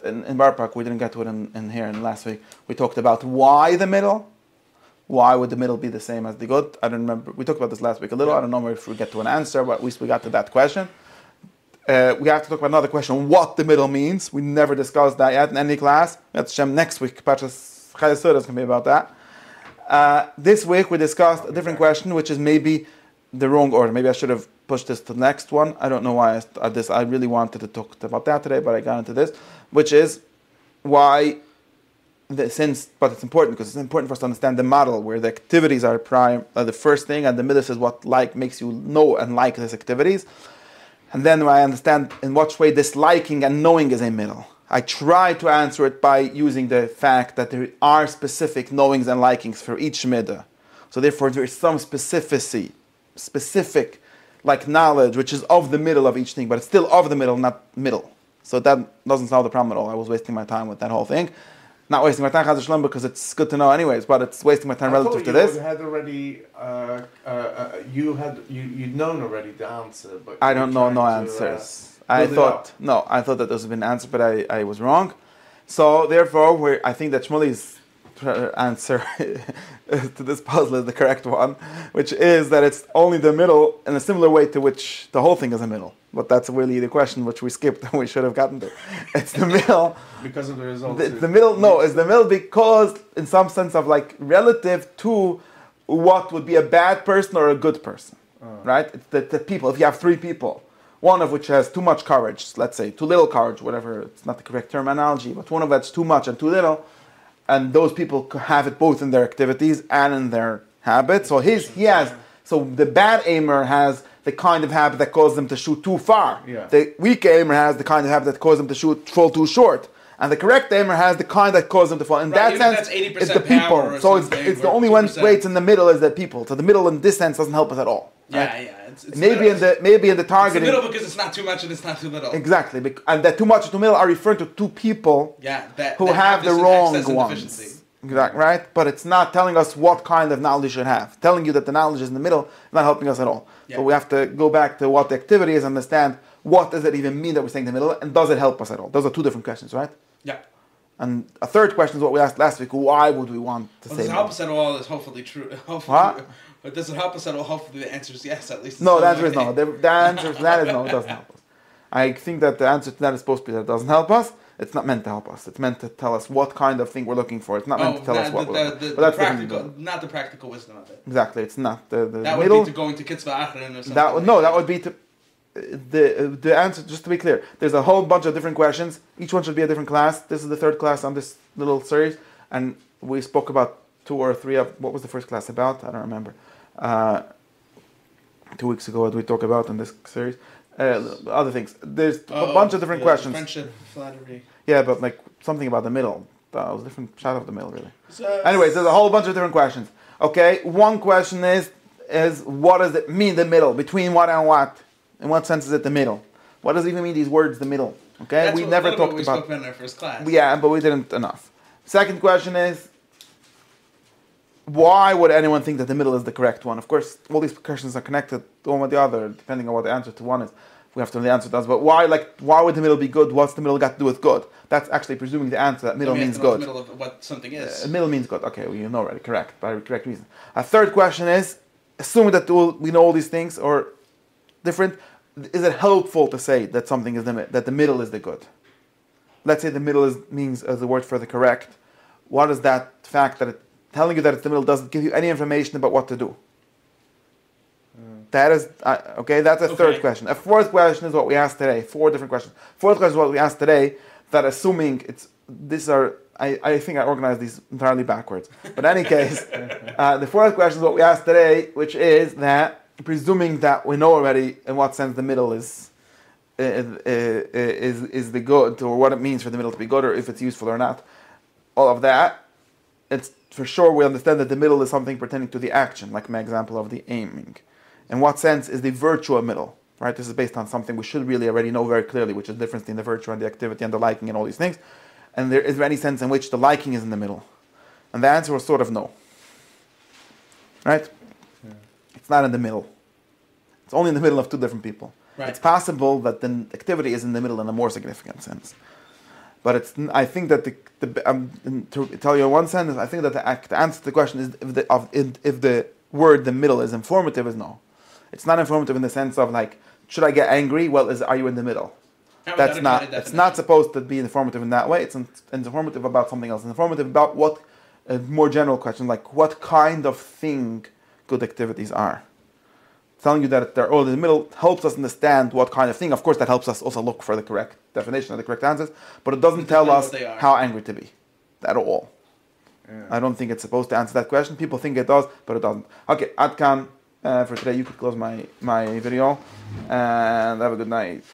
in Bar Park, we didn't get to it in here in last week. We talked about why the middle. Why would the middle be the same as the good? I don't remember. We talked about this last week a little. I don't know if we get to an answer, but at least we got to that question. We have to talk about another question, what the middle means. We never discussed that yet in any class. That's Shem next week. Pachas Chayasuda is going to be about that. This week we discussed a different question, which is maybe the wrong order. Maybe I should have pushed this to the next one. I don't know why I really wanted to talk about that today, but I got into this, which is why, but it's important because it's important for us to understand the model where the activities are the first thing, and the middle is what makes you know and like these activities. And then I understand in what way this liking and knowing is a middle. I try to answer it by using the fact that there are specific knowings and likings for each midah. So therefore there is some specific like knowledge, which is of the middle of each thing, but it's still of the middle, not middle. So that doesn't solve the problem at all. I was wasting my time with that whole thing. Not wasting my time, because it's good to know anyways, but it's wasting my time relative to this. Had already, you'd known already the answer, but I don't know no answers. I thought that those have been answered, but I was wrong. So therefore, I think that Shmuli's answer to this puzzle is the correct one, which is that it's only the middle in a similar way to which the whole thing is a middle. But that's really the question which we skipped and we should have gotten to. It's the middle. Because of the results. It's the middle. No, it's the middle because, in some sense, of like relative to what would be a bad person or a good person, right? It's the people. If you have three people, one of which has too much courage, let's say too little courage, whatever. It's not the correct terminology, but one of that's too much and too little, and those people have it both in their activities and in their habits. So So the bad aimer has the kind of habit that causes them to shoot too far. Yeah. The weak aimer has the kind of habit that causes them to fall too short. And the correct aimer has the kind that causes them to fall. In that sense, it's the people. So it's the only one way it's in the middle is the people. So the middle in this sense doesn't help us at all. Right? Yeah. It's maybe in the targeting. It's the middle because it's not too much and it's not too little. Exactly. And that too much and too little are referring to two people who have the wrong ones. Exactly, right? But it's not telling us what kind of knowledge you should have. Telling you that the knowledge is in the middle is not helping us at all. Yeah. So we have to go back to what the activity is, understand what does it even mean that we're saying the middle, and does it help us at all? Those are two different questions, right? Yeah. And a third question is what we asked last week: why would we want to say? Does it help us at all? Is hopefully true. But does it help us at all? Hopefully, the answer is yes. At least. No, the answer is no. The answer to that is no. It doesn't help us. I think that the answer to that is supposed to be that it doesn't help us. It's not meant to help us. It's meant to tell us what kind of thing we're looking for. It's not meant to tell us what we're looking for. But that's practical, not the practical wisdom of it. Exactly. It's not the that middle. Would be to going to Kitzvah Achron or something. That would be to the answer. Just to be clear, there's a whole bunch of different questions. Each one should be a different class. This is the third class on this little series, and we spoke about 2 or 3 of what was the first class about? I don't remember. 2 weeks ago, what did we talk about in this series? Other things. There's a bunch of different questions. Friendship, flattery. Yeah, but like something about the middle. That was a different shot of the middle, really. Anyways, there's a whole bunch of different questions. Okay, one question is what does it mean, the middle? Between what and what? In what sense is it the middle? What does it even mean, these words, the middle? Okay, we never talked about. We spoke about in our first class. Yeah, but we didn't enough. Second question is, why would anyone think that the middle is the correct one? Of course, all these questions are connected one with the other, depending on what the answer to one is. We have to know the answer to us. But why would the middle be good? What's the middle got to do with good? That's actually presuming the answer that middle means good. The middle of what something is. Middle means good. Okay, well, you know already. Correct, by correct reason. A third question is, assuming that we know all these things or different, is it helpful to say that something is that the middle is the good? Let's say the middle means as the word for the correct. What is that fact that telling you that it's the middle doesn't give you any information about what to do? That is okay. That's a third question. A fourth question is what we asked today. 4 different questions. Fourth question is what we asked today. That assuming I think I organized these entirely backwards. But in any case, the fourth question is what we asked today, which is that presuming that we know already in what sense the middle is the good, or what it means for the middle to be good, or if it's useful or not. All of that, it's for sure we understand that the middle is something pertaining to the action, like my example of the aiming. In what sense is the virtue a middle? Right? This is based on something we should really already know very clearly, which is the difference between the virtue and the activity and the liking and all these things. And is there any sense in which the liking is in the middle? And the answer was sort of no. Right? Yeah. It's not in the middle. It's only in the middle of 2 different people. Right. It's possible that the activity is in the middle in a more significant sense. But I think that to tell you in one sentence, I think that the answer to the question is if the word the middle is informative, is no. It's not informative in the sense of like, should I get angry? Well, are you in the middle? That's not. It's not supposed to be informative in that way. It's informative about something else. It's informative about what a more general question, like what kind of thing good activities are. Telling you that they're all in the middle helps us understand what kind of thing. Of course, that helps us also look for the correct definition and the correct answers. But it doesn't tell us how angry to be at all. Yeah. I don't think it's supposed to answer that question. People think it does, but it doesn't. Okay, Adkan, for today, you could close my video, and have a good night.